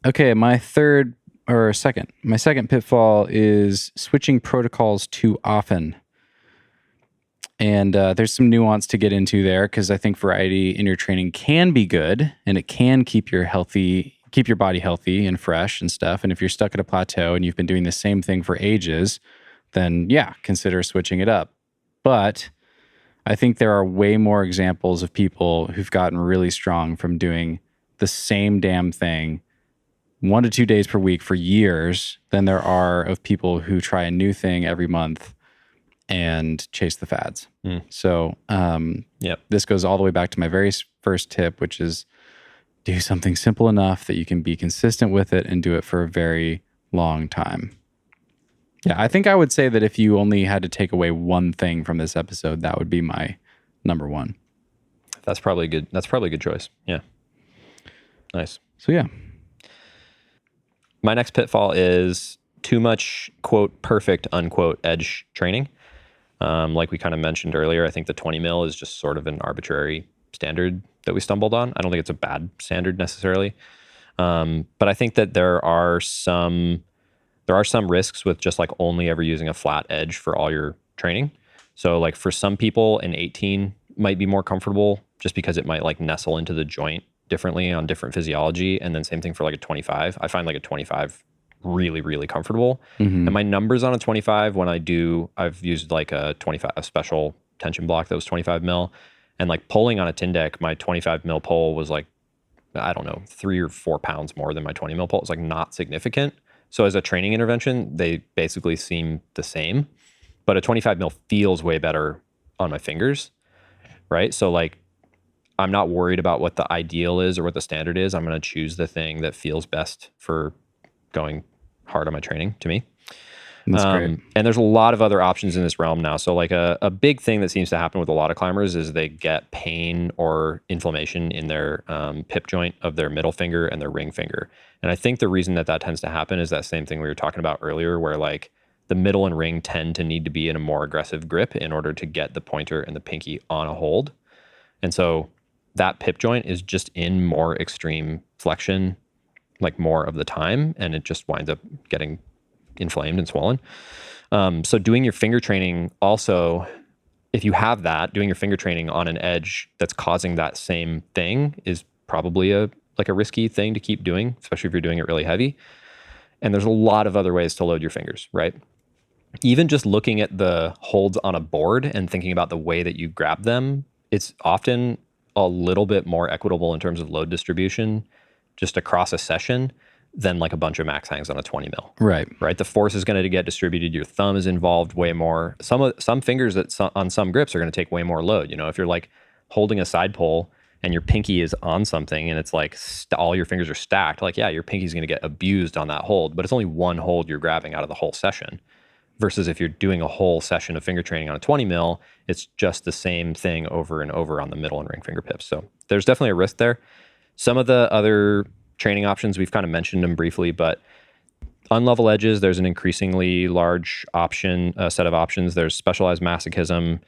Okay, my second pitfall is switching protocols too often. And there's some nuance to get into there because I think variety in your training can be good and it can keep your body healthy and fresh and stuff. And if you're stuck at a plateau and you've been doing the same thing for ages, then yeah, consider switching it up. But I think there are way more examples of people who've gotten really strong from doing the same damn thing 1 to 2 days per week for years than there are of people who try a new thing every month and chase the fads. So this goes all the way back to my very first tip, which is do something simple enough that you can be consistent with it and do it for a very long time. Yeah, I think I would say that if you only had to take away one thing from this episode, that would be my number one. That's probably good. That's probably a good choice. Yeah. Nice. So yeah. My next pitfall is too much, quote, perfect, unquote, edge training. Like we kind of mentioned earlier, I think the 20 mil is just sort of an arbitrary standard that we stumbled on. I don't think it's a bad standard necessarily. But I think that there are some risks with just like only ever using a flat edge for all your training. So like for some people, an 18 might be more comfortable just because it might like nestle into the joint differently on different physiology. And then same thing for like a 25. I find like a 25 really, really comfortable. And my numbers on a 25 I've used like a special tension block that was 25 mil. And like pulling on a tin deck, my 25 mil pull was like, I don't know, 3 or 4 pounds more than my 20 mil pull. It's like not significant. So as a training intervention, they basically seem the same, but a 25 mil feels way better on my fingers, right? So like, I'm not worried about what the ideal is or what the standard is. I'm going to choose the thing that feels best for going hard on my training to me. That's great. And there's a lot of other options in this realm now. So like a big thing that seems to happen with a lot of climbers is they get pain or inflammation in their pip joint of their middle finger and their ring finger. And I think the reason that tends to happen is that same thing we were talking about earlier, where like the middle and ring tend to need to be in a more aggressive grip in order to get the pointer and the pinky on a hold. And so that pip joint is just in more extreme flexion, like more of the time, and it just winds up getting inflamed and swollen. So doing your finger training also, if you have that, doing your finger training on an edge that's causing that same thing is probably a risky thing to keep doing, especially if you're doing it really heavy. And there's a lot of other ways to load your fingers, right? Even just looking at the holds on a board and thinking about the way that you grab them, it's often a little bit more equitable in terms of load distribution just across a session than like a bunch of max hangs on a 20 mil. Right. The force is going to get distributed. Your thumb is involved way more. Some fingers on some grips are going to take way more load. You know, if you're like holding a side pull and your pinky is on something and it's like all your fingers are stacked, like, yeah, your pinky's going to get abused on that hold, but it's only one hold you're grabbing out of the whole session. Versus if you're doing a whole session of finger training on a 20 mil, it's just the same thing over and over on the middle and ring finger pips. So there's definitely a risk there. Some of the other training options, we've kind of mentioned them briefly, but unlevel edges, there's an increasingly large set of options. There's specialized masochism.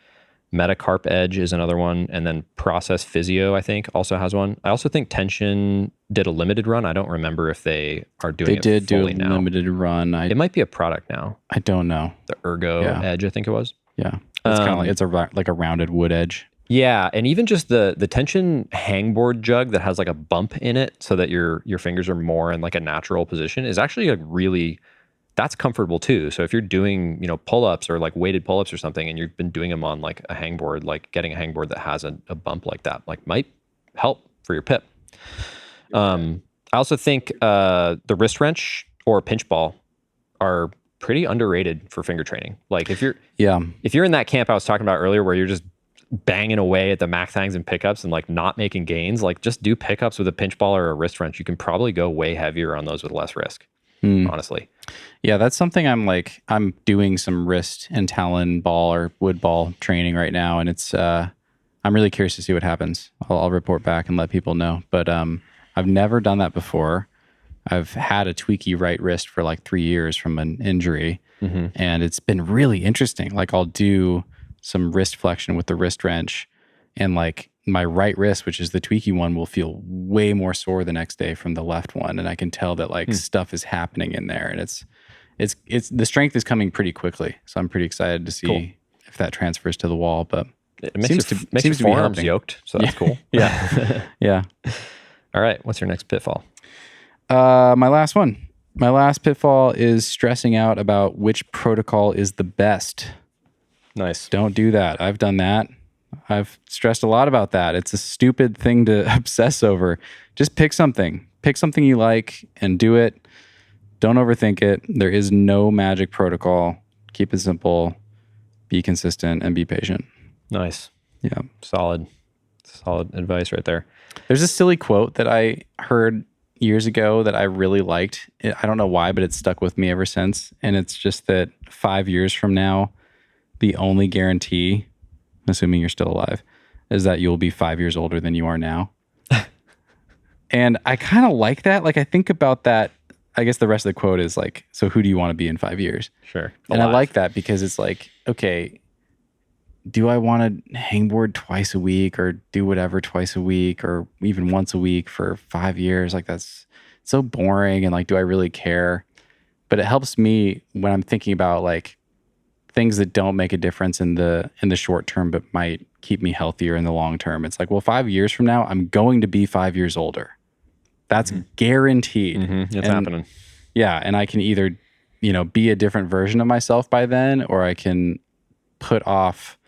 Metacarp edge is another one. And then process physio, I think, also has one. I also think tension did a limited run. I don't remember if they are doing it fully now. They did do a limited run. It might be a product now. I don't know. The Ergo edge, I think it was. Yeah. It's kind of like, it's like a rounded wood edge. Yeah, and even just the tension hangboard jug that has like a bump in it so that your fingers are more in like a natural position is actually a really, that's comfortable too. So if you're doing, pull-ups or like weighted pull-ups or something and you've been doing them on like a hangboard, like getting a hangboard that has a bump like that, like might help for your pip. I also think the wrist wrench or pinch ball are pretty underrated for finger training. Like if you're in that camp I was talking about earlier where you're just banging away at the max hangs and pickups and like not making gains, like just do pickups with a pinch ball or a wrist wrench. You can probably go way heavier on those with less risk. honestly. Yeah, that's something I'm doing some wrist and talon ball or wood ball training right now, and it's I'm really curious to see what happens. I'll report back and let people know. But I've never done that before. I've had a tweaky right wrist for like 3 years from an injury, and it's been really interesting. Like I'll do some wrist flexion with the wrist wrench, and like my right wrist, which is the tweaky one, will feel way more sore the next day from the left one, and I can tell that like stuff is happening in there, and it's the strength is coming pretty quickly. So I'm pretty excited to see if that transfers to the wall. But it makes your forearms yoked, so that's cool. Yeah, yeah. All right, what's your next pitfall? My last one. My last pitfall is stressing out about which protocol is the best. Nice. Don't do that. I've done that. I've stressed a lot about that. It's a stupid thing to obsess over. Just pick something. Pick something you like and do it. Don't overthink it. There is no magic protocol. Keep it simple. Be consistent and be patient. Nice. Yeah. Solid advice right there. There's a silly quote that I heard years ago that I really liked. I don't know why, but it's stuck with me ever since. And it's just that 5 years from now, the only guarantee, assuming you're still alive, is that you'll be 5 years older than you are now. And I kind of like that. Like I think about that. I guess the rest of the quote is like, so who do you want to be in 5 years? Sure. And I like that because it's like, okay, do I want to hangboard twice a week or do whatever twice a week or even once a week for 5 years? Like that's so boring. And like, do I really care? But it helps me when I'm thinking about like things that don't make a difference in the short term, but might keep me healthier in the long term. It's like, well, 5 years from now, I'm going to be 5 years older. That's guaranteed. It's happening. Yeah. And I can either, be a different version of myself by then, or I can put off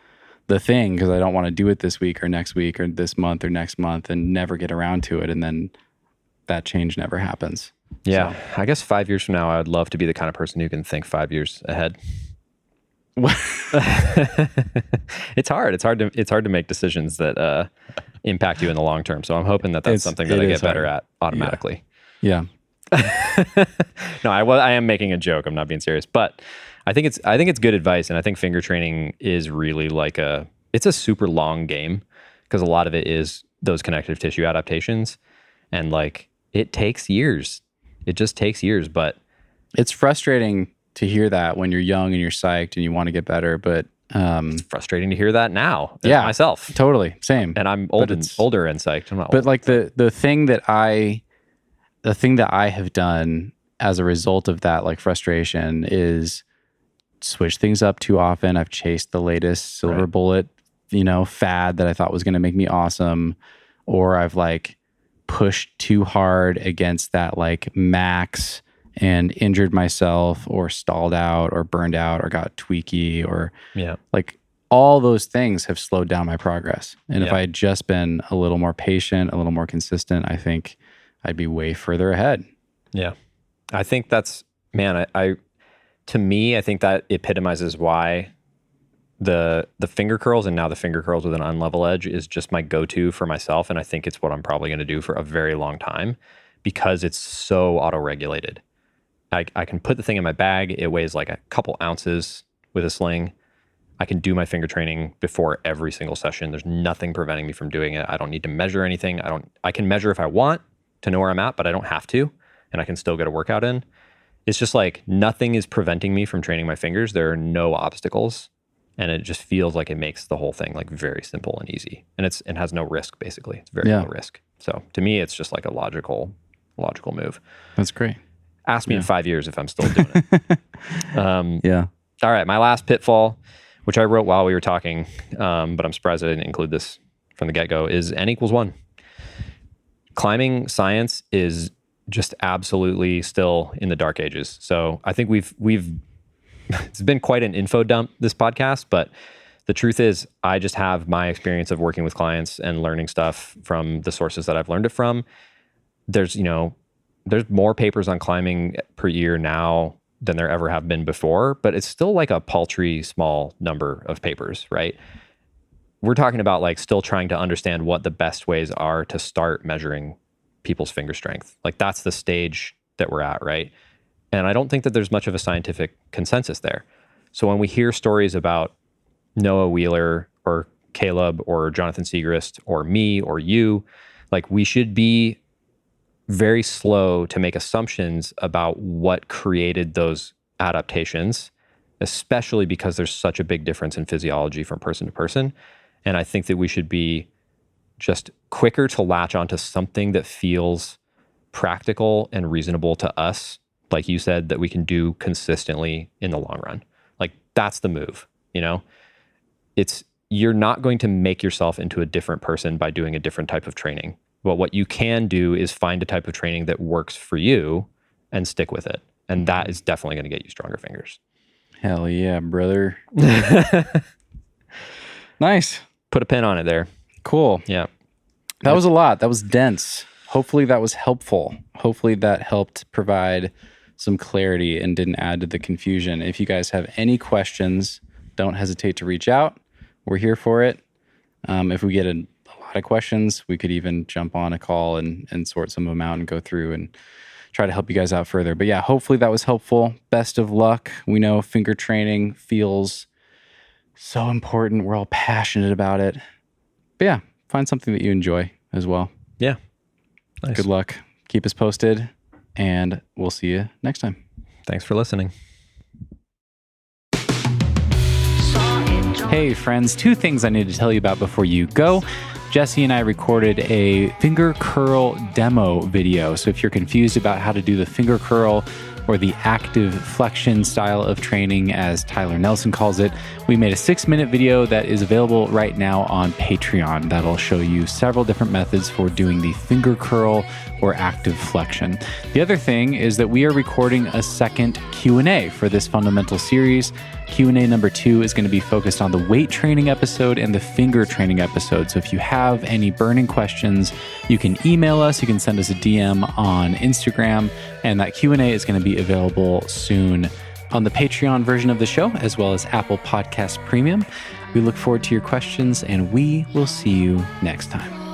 the thing because I don't want to do it this week or next week or this month or next month and never get around to it. And then that change never happens. Yeah. So, I guess 5 years from now, I would love to be the kind of person who can think 5 years ahead. It's hard. It's hard to make decisions that impact you in the long term. So I'm hoping that's something that I get better at automatically. Yeah. No, I am making a joke. I'm not being serious, but I think it's good advice. And I think finger training is really like it's a super long game because a lot of it is those connective tissue adaptations. And like, it takes years. It just takes years, but it's frustrating to hear that when you're young and you're psyched and you want to get better, but it's frustrating to hear that now. Myself, totally same. And I'm older and psyched. I'm not but old. Like the thing that I have done as a result of that, like frustration, is switch things up too often. I've chased the latest silver bullet, fad that I thought was going to make me awesome, or I've like pushed too hard against that like max and injured myself or stalled out or burned out or got tweaky or like all those things have slowed down my progress. And if I had just been a little more patient, a little more consistent, I think I'd be way further ahead. Yeah. I think that's, to me, I think that epitomizes why the finger curls and now the finger curls with an unlevel edge is just my go-to for myself. And I think it's what I'm probably going to do for a very long time because it's so auto-regulated. I can put the thing in my bag. It weighs like a couple ounces with a sling. I can do my finger training before every single session. There's nothing preventing me from doing it. I don't need to measure anything. I can measure if I want to know where I'm at, but I don't have to, and I can still get a workout in. It's just like nothing is preventing me from training my fingers. There are no obstacles, and it just feels like it makes the whole thing like very simple and easy. And it has no risk basically. It's very low risk. So to me, it's just like a logical move. That's great. Ask me in 5 years if I'm still doing it. All right. My last pitfall, which I wrote while we were talking, but I'm surprised I didn't include this from the get-go, is N=1. Climbing science is just absolutely still in the dark ages. So I think we've it's been quite an info dump, this podcast, but the truth is I just have my experience of working with clients and learning stuff from the sources that I've learned it from. There's more papers on climbing per year now than there ever have been before, but it's still like a paltry small number of papers, right? We're talking about like still trying to understand what the best ways are to start measuring people's finger strength. Like that's the stage that we're at, right? And I don't think that there's much of a scientific consensus there. So when we hear stories about Noah Wheeler or Caleb or Jonathan Siegrist or me or you, like, we should be very slow to make assumptions about what created those adaptations, especially because there's such a big difference in physiology from person to person. And I think that we should be just quicker to latch onto something that feels practical and reasonable to us, like you said, that we can do consistently in the long run. Like, that's the move, you know? You're not going to make yourself into a different person by doing a different type of training. But what you can do is find a type of training that works for you and stick with it. And that is definitely going to get you stronger fingers. Hell yeah, brother. Nice. Put a pin on it there. Cool. Yeah. That was a lot. That was dense. Hopefully that was helpful. Hopefully that helped provide some clarity and didn't add to the confusion. If you guys have any questions, don't hesitate to reach out. We're here for it. If we get a lot of questions, we could even jump on a call and sort some of them out and go through and try to help you guys out further. But yeah, hopefully that was helpful. Best of luck. We know finger training feels so important. We're all passionate about it. But yeah, find something that you enjoy as well. Yeah. Nice. Good luck. Keep us posted, and we'll see you next time. Thanks for listening. Hey friends, 2 things I need to tell you about before you go. Jesse and I recorded a finger curl demo video. So if you're confused about how to do the finger curl or the active flexion style of training, as Tyler Nelson calls it, we made a 6-minute video that is available right now on Patreon. That'll show you several different methods for doing the finger curl or active flexion. The other thing is that we are recording a second Q&A for this fundamental series. Q&A number 2 is going to be focused on the weight training episode and the finger training episode. So if you have any burning questions, you can email us, you can send us a DM on Instagram, and that Q&A is going to be available soon on the Patreon version of the show, as well as Apple Podcast Premium. We look forward to your questions, and we will see you next time.